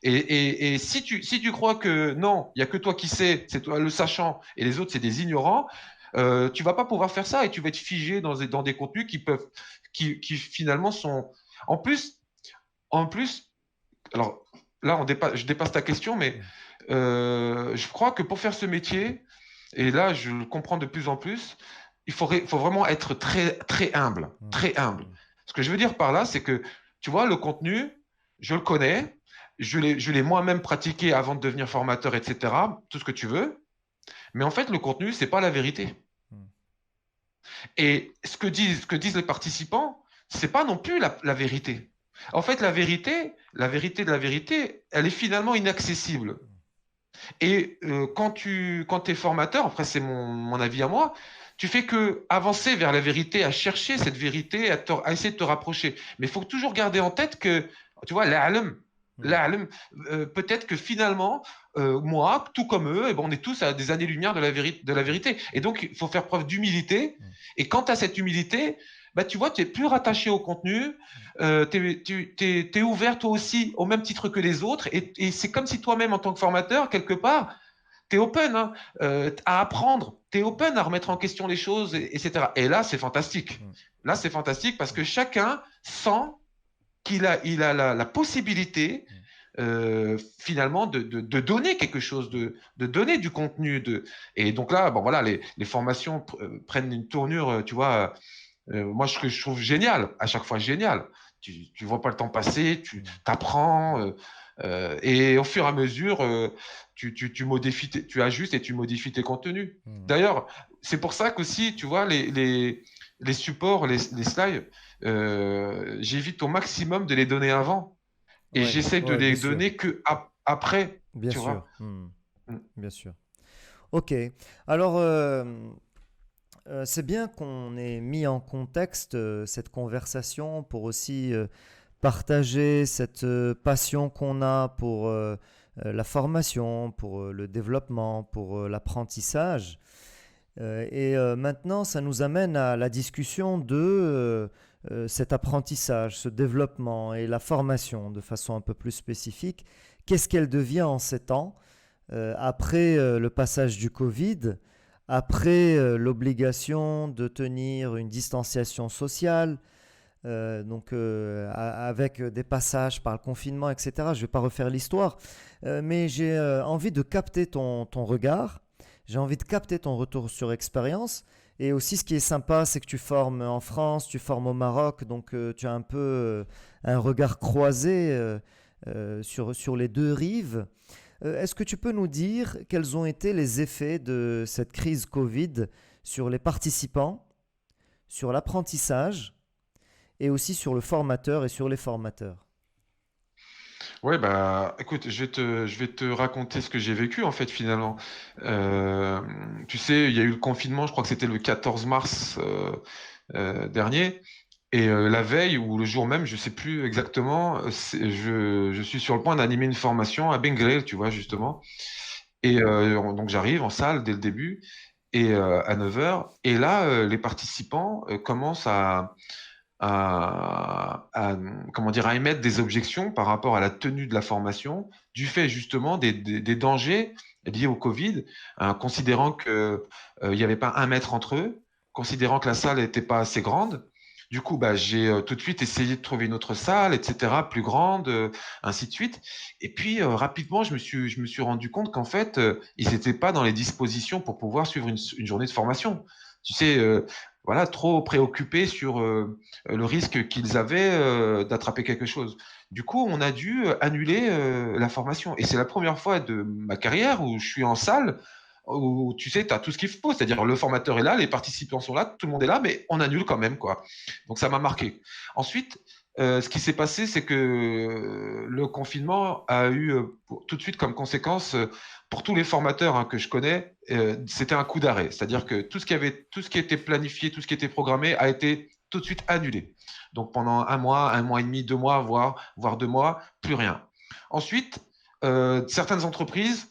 Et si tu crois que non, il n'y a que toi qui sais, c'est toi le sachant, et les autres, c'est des ignorants, tu vas pas pouvoir faire ça et tu vas être figé dans des contenus qui finalement sont. En plus, alors là, je dépasse ta question, mais je crois que pour faire ce métier, et là, je le comprends de plus en plus, faut vraiment être très, très humble, très humble. Ce que je veux dire par là, c'est que, tu vois, le contenu, je le connais, je l'ai moi-même pratiqué avant de devenir formateur, etc., tout ce que tu veux, mais en fait, le contenu, c'est pas la vérité. Et ce que disent les participants, c'est pas non plus la vérité. En fait, la vérité de la vérité, elle est finalement inaccessible. Et quand tu es formateur, après c'est mon avis à moi, tu fais que avancer vers la vérité, à chercher cette vérité, à essayer de te rapprocher. Mais il faut toujours garder en tête que, tu vois, peut-être que finalement, moi, tout comme eux, eh ben, on est tous à des années-lumière de la vérité. Et donc, il faut faire preuve d'humilité. Et quand tu as cette humilité, bah, tu vois, tu es plus rattaché au contenu, tu es ouvert toi aussi au même titre que les autres, et c'est comme si toi-même, en tant que formateur, quelque part, tu es open hein, à apprendre, tu es open à remettre en question les choses, etc. Et là, c'est fantastique. Là, c'est fantastique parce que chacun sent qu'il a la possibilité finalement de donner quelque chose, de donner du contenu. Et donc là, bon, voilà, les formations prennent une tournure, tu vois, moi, ce que je trouve génial, à chaque fois génial, tu vois pas le temps passer, tu Mm. t'apprends, et au fur et à mesure, tu modifies, tu ajustes et tu modifies tes contenus. Mm. D'ailleurs, c'est pour ça qu'aussi, tu vois, les supports, les slides, j'évite au maximum de les donner avant et Ouais, j'essaie de ouais, bien les sûr, donner que après, bien tu sûr, vois. Mm. Mm. Bien sûr. Ok. Alors, c'est bien qu'on ait mis en contexte cette conversation pour aussi partager cette passion qu'on a pour la formation, pour le développement, pour l'apprentissage. Maintenant, ça nous amène à la discussion de cet apprentissage, ce développement et la formation de façon un peu plus spécifique. Qu'est-ce qu'elle devient en ces temps, après le passage du Covid, après l'obligation de tenir une distanciation sociale, avec des passages par le confinement, etc. Je ne vais pas refaire l'histoire, mais j'ai envie de capter ton regard, j'ai envie de capter ton retour sur expérience. Et aussi, ce qui est sympa, c'est que tu formes en France, tu formes au Maroc, donc tu as un peu un regard croisé sur les deux rives. Est-ce que tu peux nous dire quels ont été les effets de cette crise Covid sur les participants, sur l'apprentissage et aussi sur le formateur et sur les formateurs? Ouais, bah, écoute, je vais te raconter ce que j'ai vécu en fait finalement. Euh, Tu sais, il y a eu le confinement, je crois que c'était le 14 mars dernier, et la veille ou le jour même, je sais plus exactement, je suis sur le point d'animer une formation à Bengale, tu vois justement, et donc j'arrive en salle dès le début et à 9 heures, et là les participants commencent à, comment dire, à émettre des objections par rapport à la tenue de la formation, du fait justement des dangers liés au Covid, considérant que il n'y avait pas 1 mètre entre eux, considérant que la salle n'était pas assez grande. Du coup, bah, j'ai tout de suite essayé de trouver une autre salle, etc., plus grande, ainsi de suite. Et puis, rapidement, je me suis rendu compte qu'en fait, ils n'étaient pas dans les dispositions pour pouvoir suivre une journée de formation. Tu sais, voilà, trop préoccupés sur le risque qu'ils avaient d'attraper quelque chose. Du coup, on a dû annuler la formation. Et c'est la première fois de ma carrière où je suis en salle où tu sais, tu as tout ce qu'il faut, c'est-à-dire le formateur est là, les participants sont là, tout le monde est là, mais on annule quand même, quoi. Donc ça m'a marqué. Ensuite, ce qui s'est passé, c'est que le confinement a eu tout de suite comme conséquence, pour tous les formateurs hein, que je connais, c'était un coup d'arrêt. C'est-à-dire que tout ce qui était planifié, tout ce qui était programmé a été tout de suite annulé. Donc pendant un mois et demi, 2 mois, voire 2 mois, plus rien. Ensuite, certaines entreprises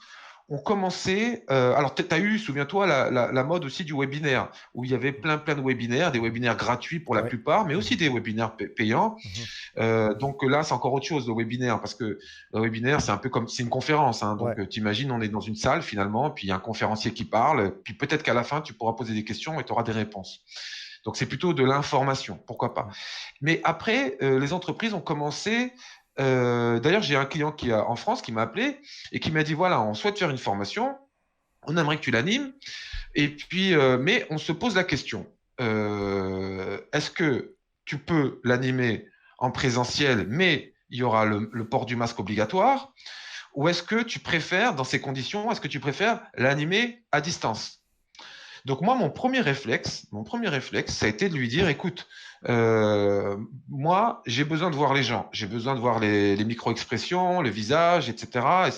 ont commencé. Alors, tu as eu, souviens-toi, la mode aussi du webinaire, où il y avait plein de webinaires, des webinaires gratuits pour la Ouais. plupart, mais aussi Mhm. des webinaires payants. Mhm. Donc là, c'est encore autre chose, le webinaire, parce que le webinaire, c'est un peu comme c'est une conférence. Hein, Ouais. donc, t'imagines, on est dans une salle finalement, puis il y a un conférencier qui parle, puis peut-être qu'à la fin, tu pourras poser des questions et tu auras des réponses. Donc, c'est plutôt de l'information, pourquoi pas. Mais après, les entreprises ont commencé. D'ailleurs, j'ai un client qui a, en France qui m'a appelé et qui m'a dit voilà, on souhaite faire une formation, on aimerait que tu l'animes, et puis, mais on se pose la question est-ce que tu peux l'animer en présentiel, mais il y aura le port du masque obligatoire, ou est-ce que tu préfères, dans ces conditions, est-ce que tu préfères l'animer à distance? Donc moi, mon premier réflexe, ça a été de lui dire, écoute, moi, j'ai besoin de voir les gens, j'ai besoin de voir les micro-expressions, le visage, etc.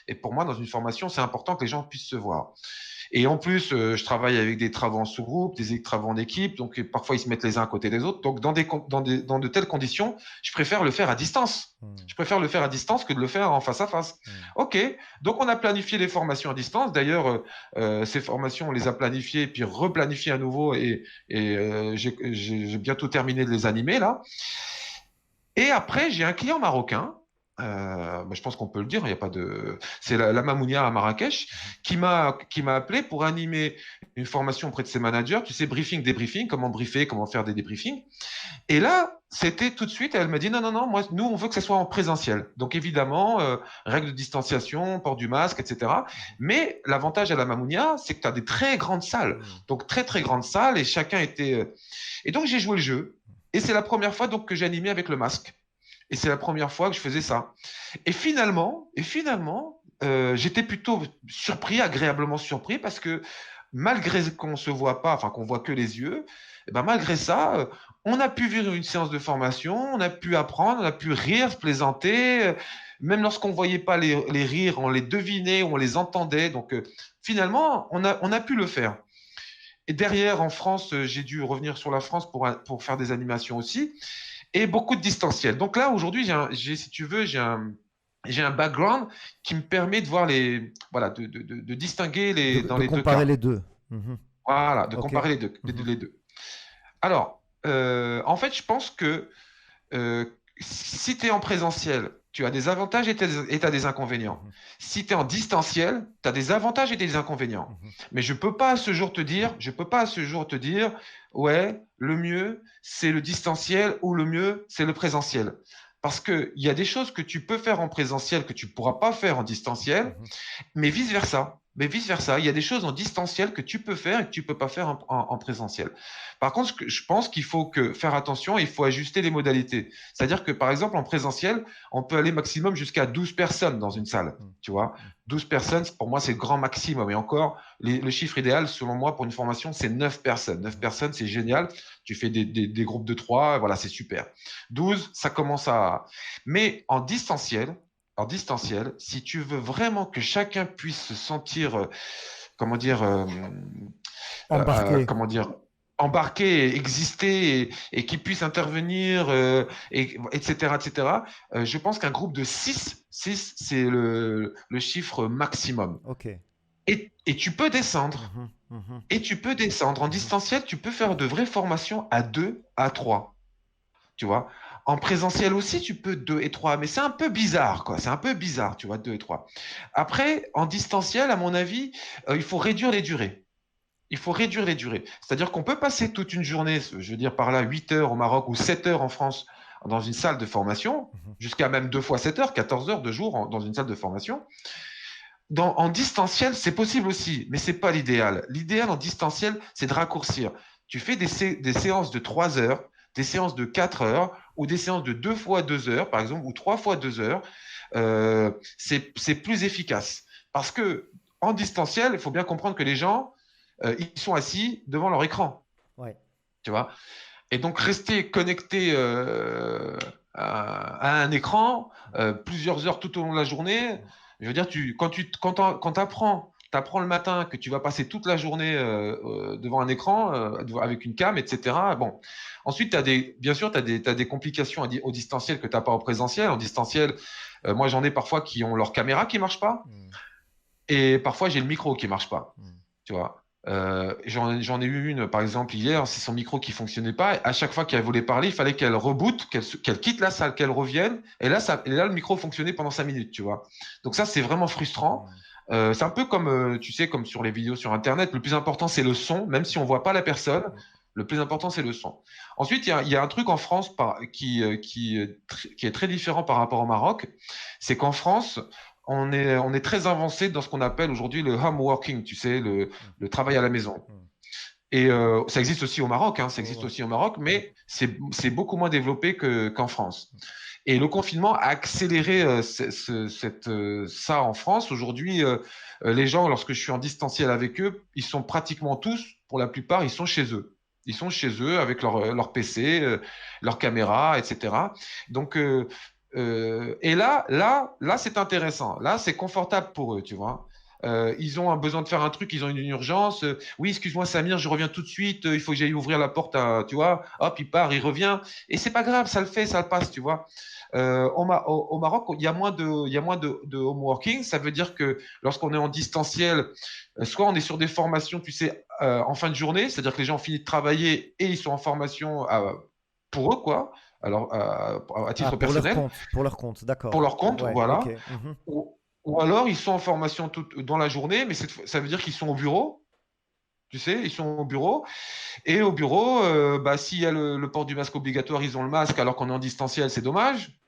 Et pour moi, dans une formation, c'est important que les gens puissent se voir. Et en plus, je travaille avec des travaux en sous-groupe, des travaux en équipe, donc parfois ils se mettent les uns à côté des autres. Donc dans de telles conditions, je préfère le faire à distance. Mhm. Je préfère le faire à distance que de le faire en face à face. Mhm. Ok, donc on a planifié les formations à distance. D'ailleurs, ces formations, on les a planifiées, puis replanifiées à nouveau, et j'ai bientôt terminé de les animer là. Et après, j'ai un client marocain je pense qu'on peut le dire, il y a pas de. C'est la Mamounia à Marrakech qui m'a appelé pour animer une formation auprès de ses managers, tu sais, briefing, débriefing, comment briefer, comment faire des débriefings. Et là, c'était tout de suite, elle m'a dit non, non, non, moi, nous, on veut que ça soit en présentiel. Donc évidemment, règles de distanciation, port du masque, etc. Mais l'avantage à la Mamounia, c'est que tu as des très grandes salles. Mhm. Donc très, très grandes salles et chacun était. Et donc j'ai joué le jeu. Et c'est la première fois donc, que j'ai animé avec le masque. Et c'est la première fois que je faisais ça. Et finalement, j'étais plutôt surpris, agréablement surpris, parce que malgré qu'on se voit pas, enfin qu'on voit que les yeux, et ben malgré ça, on a pu vivre une séance de formation, on a pu apprendre, on a pu rire, plaisanter. Même lorsqu'on voyait pas les rires, on les devinait, on les entendait. Donc finalement, on a pu le faire. Et derrière, en France, j'ai dû revenir sur la France pour faire des animations aussi et beaucoup de distanciel. Donc là, aujourd'hui, si tu veux, j'ai un background qui me permet de voir voilà, de distinguer dans De les deux comparer cas. les deux. Mhm. Voilà, de Ok. comparer les deux, Mhm. les deux. Alors, en fait, je pense que si tu es en présentiel, tu as des avantages et tu as des inconvénients. Mhm. Si tu es en distanciel, tu as des avantages et des inconvénients. Mhm. Mais je peux pas à ce jour te dire, ouais, le mieux, c'est le distanciel ou le mieux, c'est le présentiel. Parce qu'il y a des choses que tu peux faire en présentiel que tu ne pourras pas faire en distanciel, Mhm. mais vice-versa. Mais vice-versa, il y a des choses en distanciel que tu peux faire et que tu peux pas faire en présentiel. Par contre, je pense qu'il faut faire attention, il faut ajuster les modalités. C'est-à-dire que, par exemple, en présentiel, on peut aller maximum jusqu'à 12 personnes dans une salle. Mhm. Tu vois, 12 personnes, pour moi, c'est le grand maximum. Et encore, le chiffre idéal, selon moi, pour une formation, c'est 9 personnes. 9 Mhm. personnes, c'est génial. Tu fais des groupes de 3, voilà, c'est super. 12, ça commence à. Mais en distanciel, si tu veux vraiment que chacun puisse se sentir, comment dire, Embarqué. comment dire, embarqué, exister et qui puisse intervenir, etc., etc. Je pense qu'un groupe de 6 c'est le chiffre maximum. Ok. Et tu peux descendre. Mhm. Mhm. Et tu peux descendre. En Mhm. distanciel, tu peux faire de vraies formations à 2, à 3. Tu vois. En présentiel aussi, tu peux 2 et 3, mais c'est un peu bizarre, quoi. C'est un peu bizarre, tu vois, 2 et 3. Après, en distanciel, à mon avis, il faut réduire les durées. Il faut réduire les durées. C'est-à-dire qu'on peut passer toute une journée, je veux dire par là, 8 heures au Maroc ou 7 heures en France, dans une salle de formation, Mhm. jusqu'à même 2 fois 7 heures, 14 heures de jour dans une salle de formation. En distanciel, c'est possible aussi, mais c'est pas l'idéal. L'idéal en distanciel, c'est de raccourcir. Tu fais des séances de 3 heures, des séances de 4 heures, ou des séances de 2 fois 2 heures, par exemple, ou 3 fois 2 heures. C'est plus efficace. Parce que en distanciel, il faut bien comprendre que les gens, ils sont assis devant leur écran. Ouais. Tu vois. Et donc, rester connecté à un écran plusieurs heures tout au long de la journée, je veux dire, quand t'apprends le matin que tu vas passer toute la journée devant un écran avec une cam, etc. Bon. Ensuite, bien sûr, t'as des complications au distanciel que tu n'as pas au présentiel. En distanciel, moi, j'en ai parfois qui ont leur caméra qui marche pas Mhm. et parfois j'ai le micro qui marche pas. Mhm. Tu vois. J'en ai eu une, par exemple, hier, c'est son micro qui fonctionnait pas. À chaque fois qu'elle voulait parler, il fallait qu'elle reboot, qu'elle quitte la salle, qu'elle revienne. Et là, le micro fonctionnait pendant 5 minutes, tu vois. Donc ça, c'est vraiment frustrant. Mhm. C'est un peu comme, tu sais, comme sur les vidéos sur Internet. Le plus important, c'est le son, même si on voit pas la personne. Le plus important, c'est le son. Ensuite, il y a un truc en France qui est très différent par rapport au Maroc. C'est qu'en France, on est très avancé dans ce qu'on appelle aujourd'hui le home working, tu sais, Mhm. le travail à la maison. Mhm. Et ça existe aussi au Maroc, hein, ça Ouais, existe ouais. aussi au Maroc, mais c'est beaucoup moins développé qu'en France. Et le confinement a accéléré ça en France. Aujourd'hui, les gens, lorsque je suis en distanciel avec eux, ils sont pratiquement tous, pour la plupart, ils sont chez eux. Ils sont chez eux avec leur PC, leur caméra, etc. Donc, et là, c'est intéressant. Là, c'est confortable pour eux, tu vois. Ils ont un besoin de faire un truc, ils ont une urgence. Oui, excuse-moi, Samir, je reviens tout de suite. Il faut que j'aille ouvrir la porte, tu vois. Hop, il part, il revient. Et c'est pas grave, ça le fait, ça le passe, tu vois. Au Maroc, il y a moins de home working. Ça veut dire que lorsqu'on est en distanciel, soit on est sur des formations, tu sais, en fin de journée, c'est-à-dire que les gens ont fini de travailler et ils sont en formation pour eux, quoi, alors à Ah, titre personnel, pour leur compte, pour d'accord. leur compte, Ouais, ok. voilà. Mhm. Ou alors ils sont en formation dans la journée, mais ça veut dire qu'ils sont au bureau. Tu sais, ils sont au bureau. Et au bureau, bah, s'il y a le port du masque obligatoire, ils ont le masque alors qu'on est en distanciel, c'est dommage.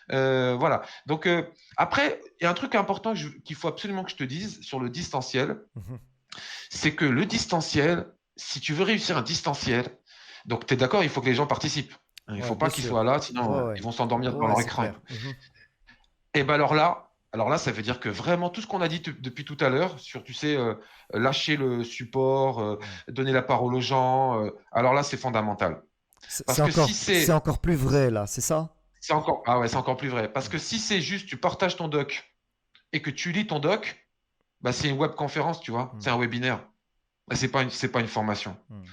Voilà. Donc après, il y a un truc important qu'il faut absolument que je te dise sur le distanciel, Mhm. c'est que le distanciel, si tu veux réussir un distanciel, donc tu es d'accord, il faut que les gens participent. Il ne Ouais, faut bien pas qu'ils soient sûr. là, sinon Ouais, ouais. ils vont s'endormir dans Ouais, leur c'est écran. clair. Mhm. Et ben alors là, ça veut dire que vraiment tout ce qu'on a dit depuis tout à l'heure sur, tu sais, lâcher le support, Mm. donner la parole aux gens, alors là, c'est fondamental. Parce que si C'est c'est, encore plus vrai là, c'est ça? ah ouais, c'est encore plus vrai. Parce Mm. que si c'est juste, tu partages ton doc et que tu lis ton doc, bah c'est une webconférence, tu vois, Mm. c'est un webinaire. Bah, c'est pas une formation. Mm.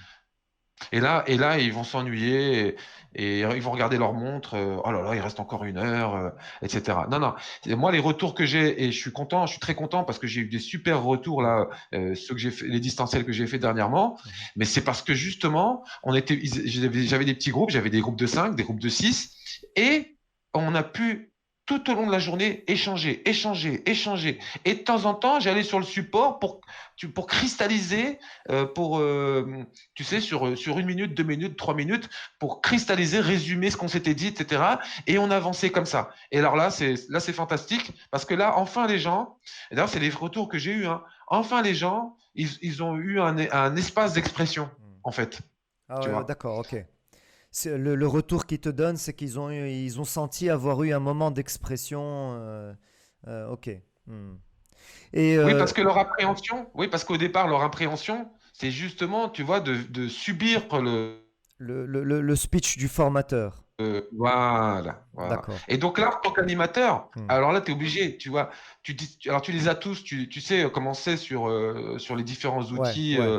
Et là, ils vont s'ennuyer et ils vont regarder leur montre. Oh là là, il reste encore 1 heure, etc. Non, non. Et moi, les retours que j'ai, et je suis content, je suis très content parce que j'ai eu des super retours Mm. là, ceux que j'ai fait, les distanciels que j'ai fait dernièrement. Mhm. Mais c'est parce que justement, j'avais des petits groupes, j'avais des groupes de 5, des groupes de 6, et on a pu tout au long de la journée échanger, échanger, échanger. Et de temps en temps, j'allais sur le support pour cristalliser, pour tu sais, sur 1 minute, 2 minutes, 3 minutes, pour cristalliser, résumer ce qu'on s'était dit, etc. Et on avançait comme ça. Et alors là, c'est fantastique, parce que là, enfin, les gens, et d'ailleurs, c'est les retours que j'ai eus, hein, enfin, les gens, ils ont eu un espace d'expression, Mm. en fait, Ah tu ouais, vois. d'accord, ok. Le retour qu'ils te donnent, c'est ils ont senti avoir eu un moment d'expression. Ok. Hmm. Et Oui, parce que leur appréhension, oui, parce qu'au départ, leur appréhension, c'est justement, tu vois, de subir le speech du formateur. voilà, voilà. D'accord. Et donc là, en tant qu'animateur, Hmm. alors là, tu es obligé, tu vois. Alors, tu les as tous, tu sais comment c'est sur les différents Ouais, outils. ouais.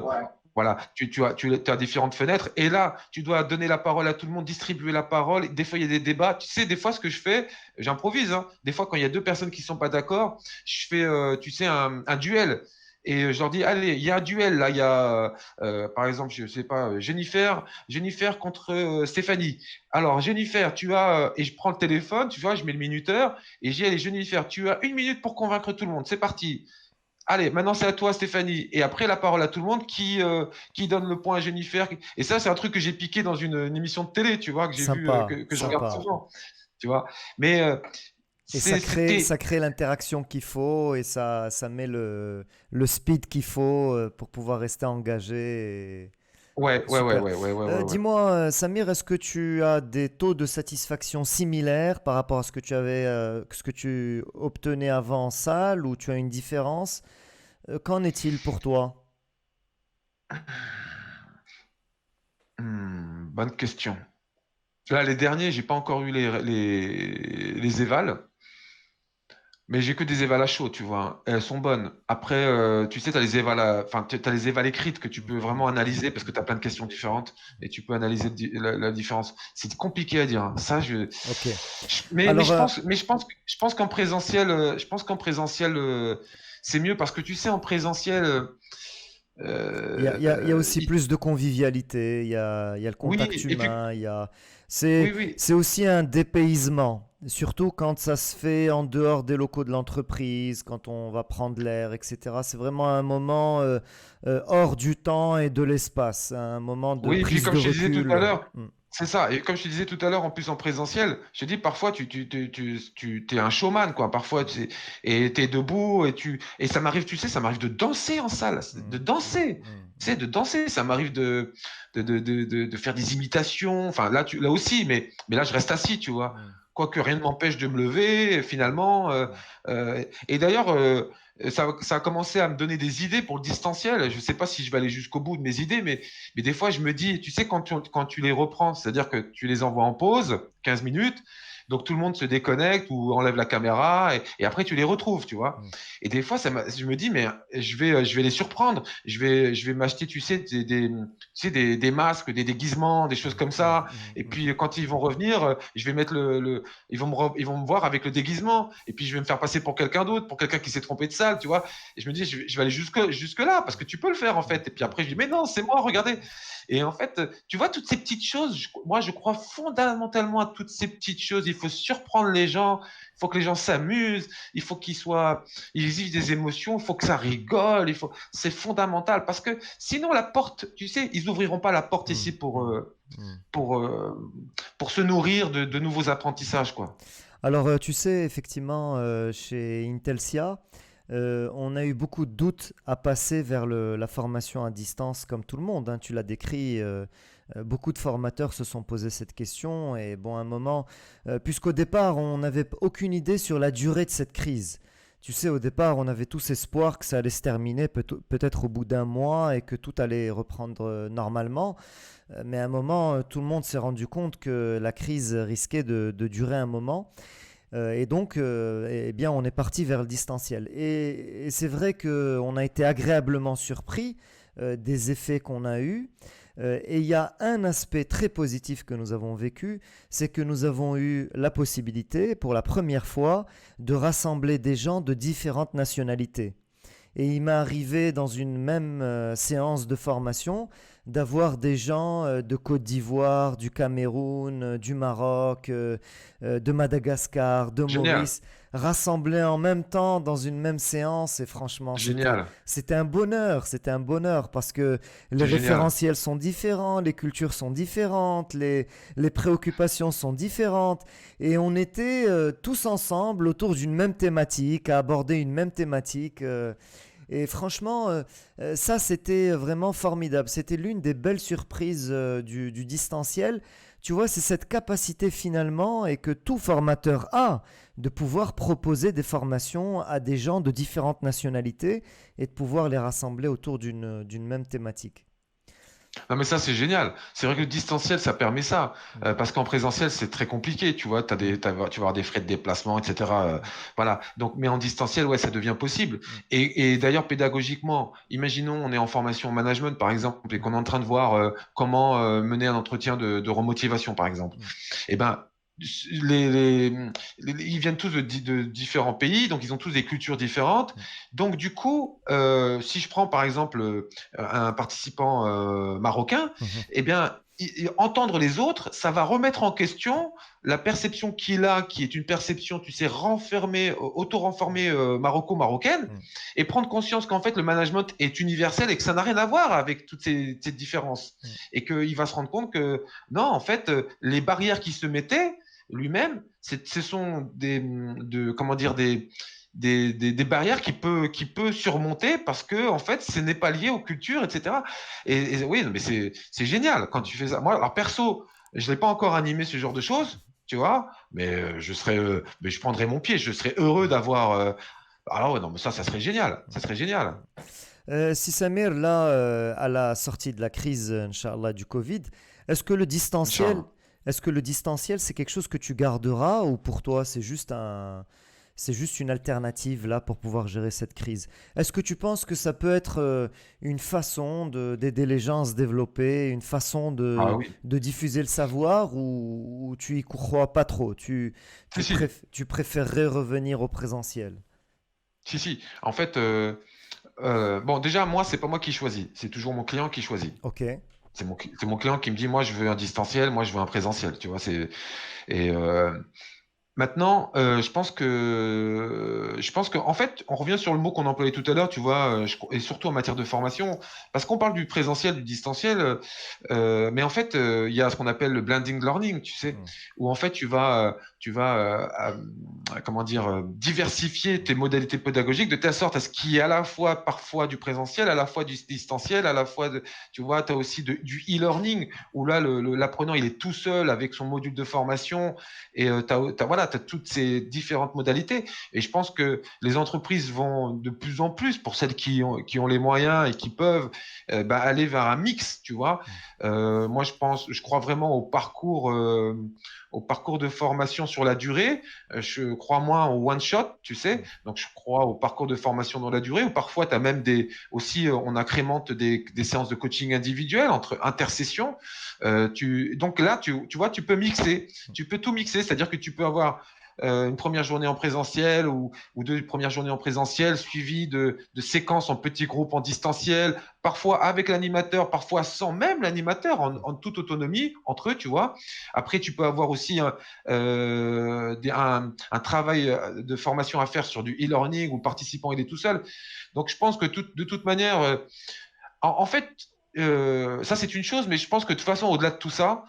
Voilà, tu as différentes fenêtres. Et là, tu dois donner la parole à tout le monde, distribuer la parole. Des fois, il y a des débats. Tu sais, des fois, ce que je fais, j'improvise, hein. Des fois, quand il y a deux personnes qui ne sont pas d'accord, je fais, tu sais, un duel. Et je leur dis, allez, il y a un duel là. Il y a, par exemple, je ne sais pas, Jennifer contre Stéphanie. Alors, Jennifer, et je prends le téléphone, tu vois, je mets le minuteur, et j'ai, allez, Jennifer, tu as 1 minute pour convaincre tout le monde. C'est parti. Allez, maintenant c'est à toi, Stéphanie. Et après, la parole à tout le monde qui donne le point à Jennifer. Et ça, c'est un truc que j'ai piqué dans une émission de télé, tu vois, que j'ai vu, Sympa, que je regarde sympa. souvent, tu vois. Mais Et c'était. ça crée l'interaction qu'il faut et ça met le speed qu'il faut pour pouvoir rester engagé. Ouais, ouais, ouais, Super. ouais, ouais, ouais, ouais, ouais. Dis-moi, Samir, est-ce que tu as des taux de satisfaction similaires par rapport à ce que tu obtenais avant en salle ou tu as une différence? Qu'en est-il pour toi? Bonne question. Là, les derniers, j'ai pas encore eu les évals. Mais j'ai que des évals à chaud, tu vois, hein. Elles sont bonnes. Après, tu sais, tu as les évals t'as les évals écrites que tu peux vraiment analyser parce que tu as plein de questions différentes et tu peux analyser la différence. C'est compliqué à dire, hein. Ça, Ok. mais Alors, je pense qu'en présentiel, c'est mieux parce que tu sais, en présentiel, il y a aussi il- plus de convivialité, il y a le contact oui, et puis, humain, oui, oui, c'est aussi un dépaysement, surtout quand ça se fait en dehors des locaux de l'entreprise, quand on va prendre l'air, etc. C'est vraiment un moment hors du temps et de l'espace, un moment de oui, et puis prise comme de je te disais tout à recul. l'heure, c'est ça. Et comme je te disais tout à l'heure, en plus en présentiel, je te dis parfois t'es un showman, quoi. Parfois et t'es debout et ça m'arrive, tu sais, ça m'arrive de danser en salle, de Mm, danser. Tu sais, de danser, ça m'arrive de faire des imitations. Enfin, là aussi, mais là, je reste assis, tu vois. mm, Quoique rien ne m'empêche de me lever, finalement. mm. Et d'ailleurs, ça a commencé à me donner des idées pour le distanciel. Je ne sais pas si je vais aller jusqu'au bout de mes idées, mais des fois, je me dis, tu sais, quand tu les reprends, c'est-à-dire que tu les envoies en pause, 15 minutes, Donc tout le monde se déconnecte ou enlève la caméra et après tu les retrouves, tu vois. Mm. Et des fois, je me dis, mais je vais les surprendre. Je vais m'acheter, tu sais, des masques, des déguisements, des choses comme Mm. ça. Mm. Et Mm. puis quand ils vont revenir, je vais mettre ils vont me voir avec le déguisement. Et puis je vais me faire passer pour quelqu'un d'autre, pour quelqu'un qui s'est trompé de salle, tu vois. Et je me dis, je vais aller jusque là parce que tu peux le faire en fait. Et puis après, je dis, mais non, c'est moi, regardez. Et en fait, tu vois, toutes ces petites choses, moi, je crois fondamentalement à toutes ces petites choses. Il faut surprendre les gens, il faut que les gens s'amusent, il faut ils vivent des émotions, il faut que ça rigole, c'est fondamental parce que sinon, la porte, tu sais, ils n'ouvriront pas la porte Mm. ici Mm. Mm. pour, euh, pour se nourrir de nouveaux apprentissages, quoi. Alors, tu sais, effectivement, chez Intelsia, on a eu beaucoup de doutes à passer vers la formation à distance, comme tout le monde, hein, tu l'as décrit. Beaucoup de formateurs se sont posé cette question. Et bon, à un moment, puisqu'au départ, on n'avait aucune idée sur la durée de cette crise. Tu sais, au départ, on avait tous espoir que ça allait se terminer peut-être au bout d'un mois et que tout allait reprendre normalement. Mais à un moment, tout le monde s'est rendu compte que la crise risquait de durer un moment. Et donc, eh bien, on est parti vers le distanciel. Et c'est vrai qu'on a été agréablement surpris des effets qu'on a eus. Et il y a un aspect très positif que nous avons vécu, c'est que nous avons eu la possibilité, pour la première fois, de rassembler des gens de différentes nationalités. Et il m'est arrivé dans une même séance de formation d'avoir des gens de Côte d'Ivoire, du Cameroun, du Maroc, de Madagascar, de Génial, Maurice, rassemblés en même temps dans une même séance. Et franchement, génial, c'était un bonheur parce que les c'est génial. référentiels sont différents, les cultures sont différentes, les préoccupations sont différentes. Et on était tous ensemble autour d'une même thématique, à aborder une même thématique. Et franchement, ça, c'était vraiment formidable. C'était l'une des belles surprises du distanciel. Tu vois, c'est cette capacité finalement et que tout formateur a de pouvoir proposer des formations à des gens de différentes nationalités et de pouvoir les rassembler autour d'une même thématique. Non, mais ça, c'est génial. C'est vrai que le distanciel, ça permet ça. Mm, Parce qu'en présentiel, c'est très compliqué. Tu vois, mm, tu vas avoir des frais de déplacement, etc. Voilà. Donc, mais en distanciel, ouais, ça devient possible. mm, Et d'ailleurs, pédagogiquement, imaginons, on est en formation management, par exemple, et mm, qu'on est en train de voir comment mener un entretien de remotivation, par exemple. mm, Eh ben, les, les, ils viennent tous de différents pays, donc ils ont tous des cultures différentes. mm, Donc, du coup, si je prends par exemple un participant marocain, mm, mm. eh bien, entendre les autres, ça va remettre en question la perception qu'il a, qui est une perception, tu sais, renfermée, auto-renfermée maroco-marocaine, Mm. et prendre conscience qu'en fait, le management est universel et que ça n'a rien à voir avec toutes ces différences. Mm. Et qu'il va se rendre compte que, non, en fait, les barrières qui se mettaient, lui-même, ce sont comment dire, des barrières qu'il peut surmonter parce que en fait ce n'est pas lié aux cultures, etc. Et oui, mais c'est génial quand tu fais ça. Moi, alors perso, je n'ai pas encore animé ce genre de choses, tu vois, mais mais je prendrais mon pied, je serais heureux d'avoir. Alors ouais, non, mais ça serait génial, ça serait génial. Si Samir, là, à la sortie de la crise, Inch'Allah, du Covid, est-ce que le distanciel, Inch'Allah. est-ce que le distanciel, c'est quelque chose que tu garderas ou pour toi, c'est juste une alternative là pour pouvoir gérer cette crise? Est-ce que tu penses que ça peut être une façon d'aider les gens à se développer, une façon Ah oui, de diffuser le savoir ou tu y crois pas trop? si si Tu préférerais revenir au présentiel? si si. En fait, bon déjà moi c'est pas moi qui choisis, c'est toujours mon client qui choisit. Ok. C'est mon client qui me dit, moi, je veux un distanciel, moi, je veux un présentiel, tu vois. Et maintenant, je pense que, en fait, on revient sur le mot qu'on employait tout à l'heure, tu vois, et surtout en matière de formation, parce qu'on parle du présentiel, du distanciel, mais en fait, il y a ce qu'on appelle le blending learning, tu sais, Hmm. où en fait, tu vas, comment dire, diversifier tes modalités pédagogiques de telle sorte à ce qu'il y ait à la fois parfois du présentiel, à la fois du distanciel, à la fois, tu vois, tu as aussi du e-learning, où là, l'apprenant, il est tout seul avec son module de formation, et voilà, tu as toutes ces différentes modalités. Et je pense que les entreprises vont de plus en plus, pour celles qui ont les moyens et qui peuvent, aller vers un mix, tu vois. Moi, je crois vraiment au parcours de formation sur la durée. Je crois moins au one shot, tu sais. Donc, je crois au parcours de formation dans la durée, où parfois, tu as même aussi, on incrémente des séances de coaching individuelles entre intersessions. Donc là, tu vois, tu peux mixer, tu peux tout mixer, c'est-à-dire que tu peux avoir une première journée en présentiel ou deux premières journées en présentiel suivies de séquences en petits groupes en distanciel, parfois avec l'animateur, parfois sans même l'animateur, en toute autonomie entre eux, tu vois. Après, tu peux avoir aussi un travail de formation à faire sur du e-learning où le participant il est tout seul. Donc, je pense que de toute manière, en fait, ça c'est une chose, mais je pense que de toute façon, au-delà de tout ça,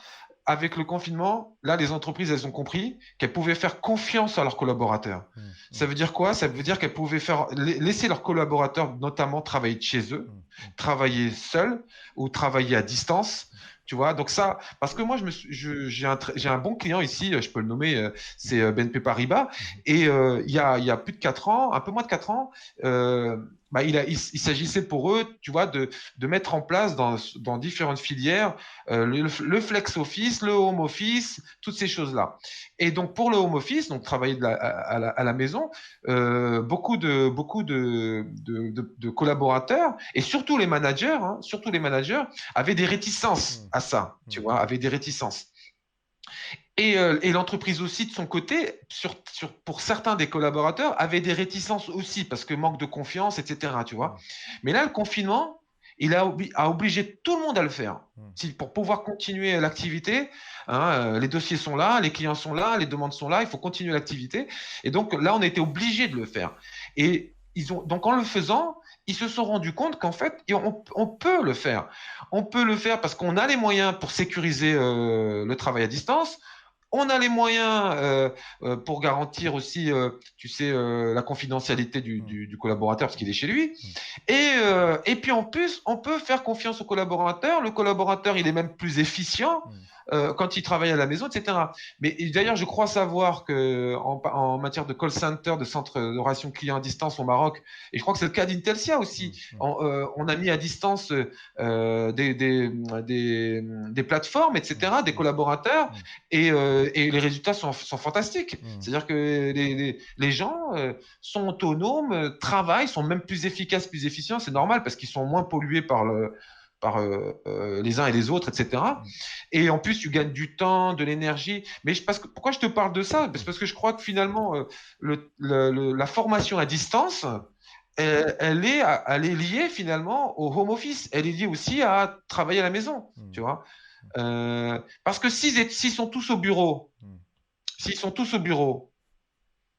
avec le confinement, là, les entreprises, elles ont compris qu'elles pouvaient faire confiance à leurs collaborateurs. Ça veut dire quoi? Ça veut dire qu'elles pouvaient laisser leurs collaborateurs, notamment, travailler de chez eux, travailler seuls ou travailler à distance. Tu vois, donc ça, parce que moi, j'ai un bon client ici, je peux le nommer, c'est BNP Paribas, et il y a plus de 4 ans, un peu moins de 4 ans, il s'agissait pour eux, tu vois, de mettre en place dans différentes filières le flex office, le home office, toutes ces choses-là. Et donc pour le home office, donc travailler à la maison, beaucoup de collaborateurs et surtout les managers avaient des réticences à ça, tu vois, avaient des réticences. Et l'entreprise aussi, de son côté, pour certains des collaborateurs, avait des réticences aussi, parce que manque de confiance, etc. Tu vois. Mais là, le confinement, a obligé tout le monde à le faire. Pour pouvoir continuer l'activité, les dossiers sont là, les clients sont là, les demandes sont là, il faut continuer l'activité. Et donc là, on était obligé de le faire. Et donc en le faisant, ils se sont rendus compte qu'en fait, on peut le faire. On peut le faire parce qu'on a les moyens pour sécuriser le travail à distance. On a les moyens pour garantir aussi, tu sais, la confidentialité du collaborateur parce qu'il est chez lui. Et puis en plus, on peut faire confiance au collaborateur. Le collaborateur, il est même plus efficient quand il travaille à la maison, etc. Mais d'ailleurs, je crois savoir que en matière de call center, de centre de relation client à distance au Maroc, et je crois que c'est le cas d'Intelsia aussi, on a mis à distance des plateformes, etc., des collaborateurs, et les résultats sont fantastiques. C'est-à-dire que les gens sont autonomes, travaillent, sont même plus efficaces, plus efficients. C'est normal parce qu'ils sont moins pollués par les uns et les autres, etc. Et en plus, tu gagnes du temps, de l'énergie. Mais pourquoi je te parle de ça? C'est parce que je crois que finalement, la formation à distance, elle est liée finalement au home office. Elle est liée aussi à travailler à la maison, tu vois. Parce que s'ils sont tous au bureau,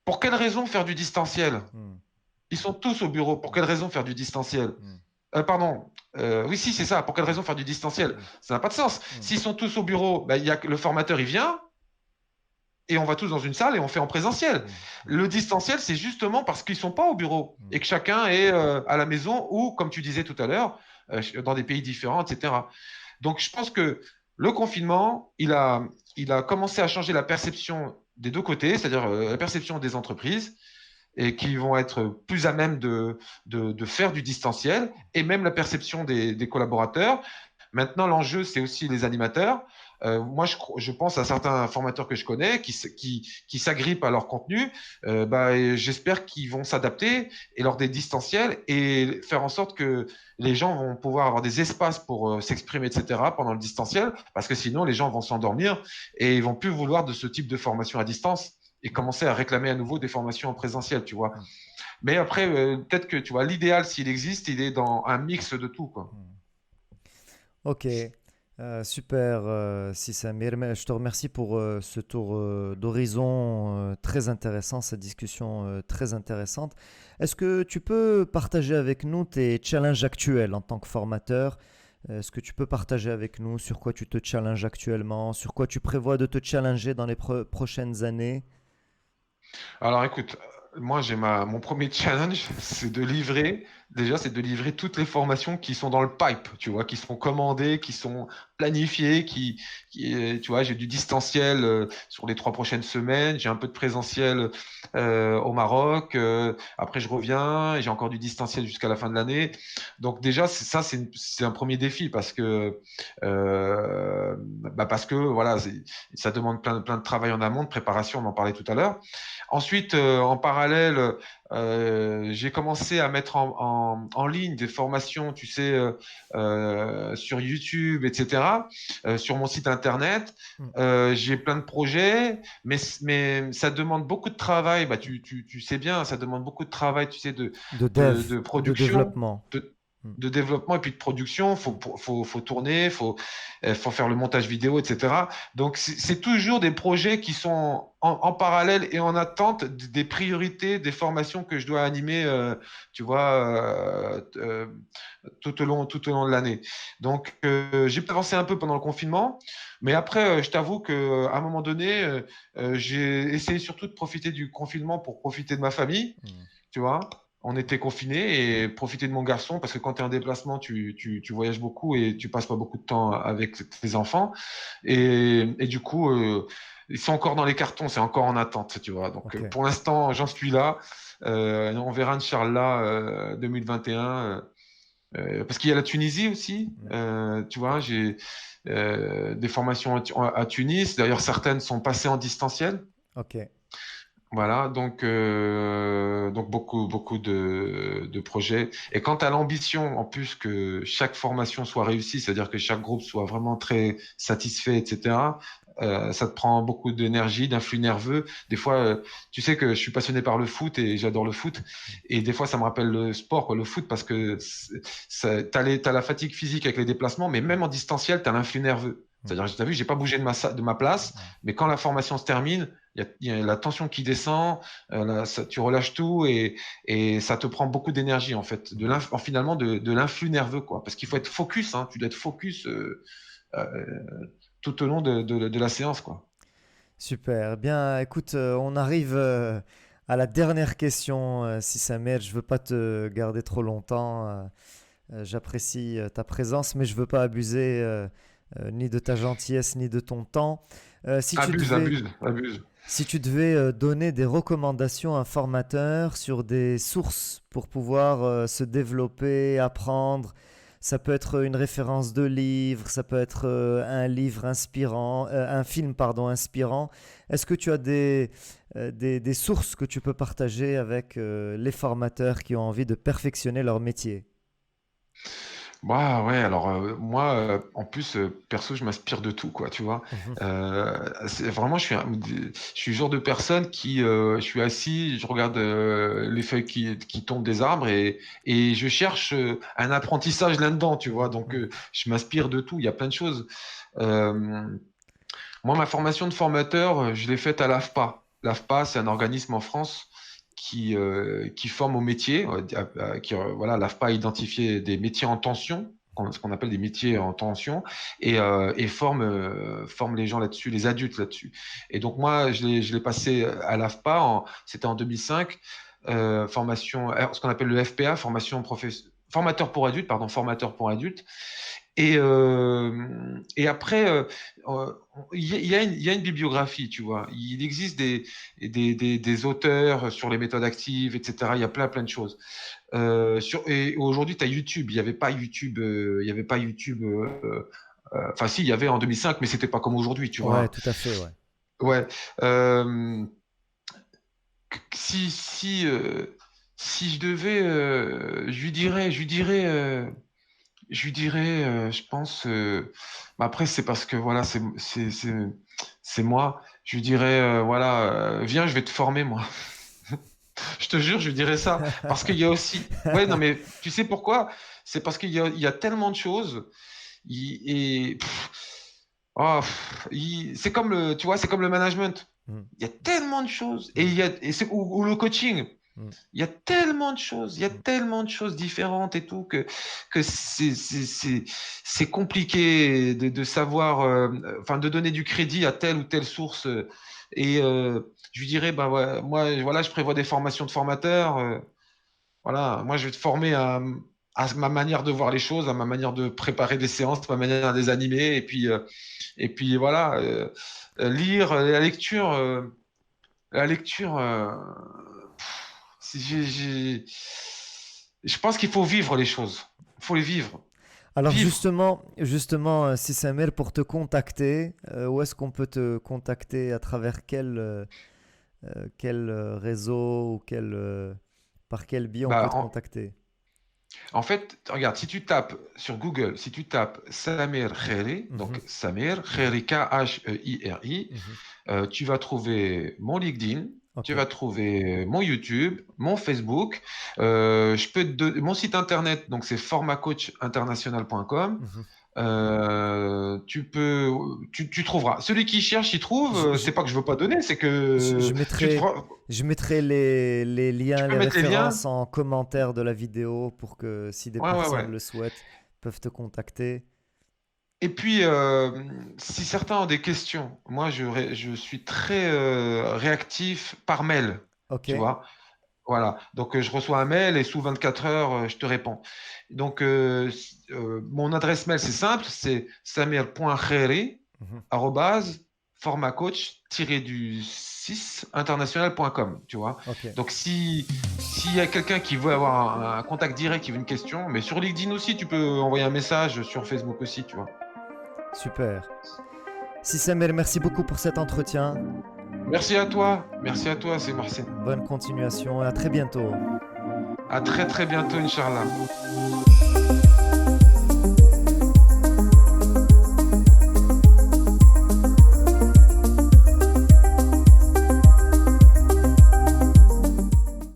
pour quelle raison faire du distanciel? Ils sont tous au bureau. Pour quelle raison faire du distanciel? Pardon. Oui, si, c'est ça. Pour quelle raison faire du distanciel? Ça n'a pas de sens. S'ils sont tous au bureau, le formateur, il vient et on va tous dans une salle et on fait en présentiel. Le distanciel, c'est justement parce qu'ils ne sont pas au bureau et que chacun est à la maison ou, comme tu disais tout à l'heure, dans des pays différents, etc. Donc, je pense que le confinement, il a commencé à changer la perception des deux côtés, c'est-à-dire la perception des entreprises et qui vont être plus à même de faire du distanciel et même la perception des collaborateurs. Maintenant, l'enjeu, c'est aussi les animateurs. Moi, je pense à certains formateurs que je connais qui s'agrippent à leur contenu. J'espère qu'ils vont s'adapter et lors des distanciels et faire en sorte que les gens vont pouvoir avoir des espaces pour s'exprimer, etc. pendant le distanciel, parce que sinon, les gens vont s'endormir et ils vont plus vouloir de ce type de formation à distance et commencer à réclamer à nouveau des formations en présentiel, tu vois. Mais après, peut-être que, tu vois, l'idéal, s'il existe, il est dans un mix de tout, quoi. Ok, super, si Samir. Je te remercie pour ce tour d'horizon très intéressant, cette discussion très intéressante. Est-ce que tu peux partager avec nous tes challenges actuels en tant que formateur? Est-ce que tu peux partager avec nous sur quoi tu te challenges actuellement, sur quoi tu prévois de te challenger dans les prochaines années? Alors, écoute, moi, mon premier challenge, c'est de livrer toutes les formations qui sont dans le pipe, tu vois, qui sont commandées, qui sont planifiées, tu vois, j'ai du distanciel sur les 3 prochaines semaines, j'ai un peu de présentiel au Maroc, après je reviens, et j'ai encore du distanciel jusqu'à la fin de l'année. Donc déjà, c'est un premier défi parce que voilà, ça demande plein de travail en amont, de préparation, on en parlait tout à l'heure. Ensuite, en parallèle, j'ai commencé à mettre en ligne des formations, tu sais, sur YouTube, etc., sur mon site internet. Mm. J'ai plein de projets, mais ça demande beaucoup de travail. Bah, tu sais bien, ça demande beaucoup de travail, tu sais, De de de production, développement. de, Mm. de développement et puis de production. Faut tourner, faut faire le montage vidéo, etc. Donc, c'est toujours des projets qui sont en parallèle et en attente des priorités, des formations que je dois animer, tu vois, tout au long de l'année. Donc, j'ai avancé un peu pendant le confinement, mais après, je t'avoue qu'à un moment donné, j'ai essayé surtout de profiter du confinement pour profiter de ma famille, Mm. tu vois. On était confinés et profiter de mon garçon parce que quand tu es en déplacement, tu voyages beaucoup et tu passes pas beaucoup de temps avec tes enfants. Et du coup, ils sont encore dans les cartons, c'est encore en attente, tu vois. Donc, Ok. pour l'instant, j'en suis là. On verra, Inch'Allah, 2021. Parce qu'il y a la Tunisie aussi, Mm. tu vois, j'ai des formations à Tunis. D'ailleurs, certaines sont passées en distanciel. Ok. Voilà, donc beaucoup de projets. Et quant à l'ambition, en plus que chaque formation soit réussie, c'est-à-dire que chaque groupe soit vraiment très satisfait, etc., ça te prend beaucoup d'énergie, d'influx nerveux. Des fois, tu sais que je suis passionné par le foot et j'adore le foot. Et des fois, ça me rappelle le sport, quoi, le foot, parce que t'as la fatigue physique avec les déplacements, mais même en distanciel, t'as l'influx nerveux. Mm. C'est-à-dire, t'as vu, j'ai pas bougé de ma place, Ouais. mais quand la formation se termine, il y a la tension qui descend, tu relâches tout et ça te prend beaucoup d'énergie en fait, finalement de l'influx nerveux quoi, parce qu'il faut être focus, hein, tu dois être focus euh, tout au long de la séance quoi. Super. Bien, écoute, on arrive à la dernière question, si ça m'aide. Je veux pas te garder trop longtemps. J'apprécie ta présence, mais je veux pas abuser ni de ta gentillesse ni de ton temps. Si tu Abuse, devais, abuse, abuse. si tu devais donner des recommandations à un formateur sur des sources pour pouvoir se développer, apprendre, ça peut être une référence de livre, ça peut être un livre inspirant, un film pardon inspirant. Est-ce que tu as des sources que tu peux partager avec les formateurs qui ont envie de perfectionner leur métier? Bah ouais, alors moi, en plus, perso, je m'inspire de tout, quoi, tu vois. Mhm. Vraiment, je suis le genre de personne je suis assis, je regarde les feuilles qui tombent des arbres et je cherche un apprentissage là-dedans, tu vois. Donc, Mhm. je m'inspire de tout. Il y a plein de choses. Euh, Moi, ma formation de formateur, je l'ai faite à l'AFPA. L'AFPA, c'est un organisme en France qui forme au métier. Voilà, l'AFPA a identifié des métiers en tension, ce qu'on appelle des métiers en tension, et forme les gens là-dessus, les adultes là-dessus. Et donc moi, je l'ai passé à l'AFPA, c'était en 2005, formation, ce qu'on appelle le FPA, formateur pour adultes, pardon, formateur pour adultes. Et après, euh, il y a une bibliographie, tu vois. Il existe des auteurs sur les méthodes actives, etc. Il y a plein de choses. Et aujourd'hui, tu as YouTube. Il y avait pas YouTube. Enfin, si, il y avait en 2005, mais c'était pas comme aujourd'hui, tu Ouais, vois. tout à fait, ouais. Ouais. Euh, si si si je devais, je lui dirais, je pense. Mais après, c'est parce que voilà, c'est moi. Je lui dirais, voilà, viens, je vais te former, moi. Je te jure, je lui dirais ça. Parce qu'il y a aussi. Ouais, non, mais tu sais pourquoi? C'est parce il y a tellement de choses. Et. Oh, c'est comme tu vois, c'est comme le management. Mm, Il y a tellement de choses. mm, Ou le coaching. mm, Il y a tellement de choses, il y a mm. tellement de choses différentes et tout que c'est compliqué de savoir, enfin de donner du crédit à telle ou telle source. Et je lui dirais, bah ouais, moi, voilà, je prévois des formations de formateurs. Voilà, moi, je vais te former à ma manière de voir les choses, à ma manière de préparer des séances, à ma manière de les animer. Et puis voilà, lire la lecture. Je pense qu'il faut vivre les choses. Il faut les vivre. Alors Vivre. justement, si Samuel, pour te contacter, où est-ce qu'on peut te contacter, à travers quel réseau ou par quel biais on peut Bah, te contacter? en fait, regarde, si tu tapes sur Google, si tu tapes Samir Khairi, Mhm, donc Samir mhm, Khairi, Kheiri, mhm. tu vas trouver mon LinkedIn, Ok. tu vas trouver mon YouTube, mon Facebook. Mon site internet, donc c'est formacoachinternational.com. Mhm. Tu trouveras. Celui qui cherche, il trouve. Je, je- C'est pas que je veux pas donner, c'est je- que je tu te mettrai, feras- je mettrai les tu liens, peux les mettre les liens. références en commentaire de la vidéo pour que si des Ouais, ouais, personnes ouais. le souhaitent, peuvent te contacter. Et puis, si certains ont des questions, moi, je suis très réactif par mail, Ok. tu vois. Voilà. Donc, je reçois un mail et sous 24 heures, je te réponds. Donc, mon adresse mail, c'est simple, c'est Mhm. samir.khairi@formacoach-du-6 international.com, tu vois. Ok. Donc, s'il y a quelqu'un qui veut avoir un contact direct, qui veut une question, mais sur LinkedIn aussi, tu peux envoyer un message, sur Facebook aussi, tu vois. Super. Si Samuel, merci beaucoup pour cet entretien. Merci à toi, c'est Marcin. Bonne continuation et à très bientôt. À très très bientôt, Inch'Allah.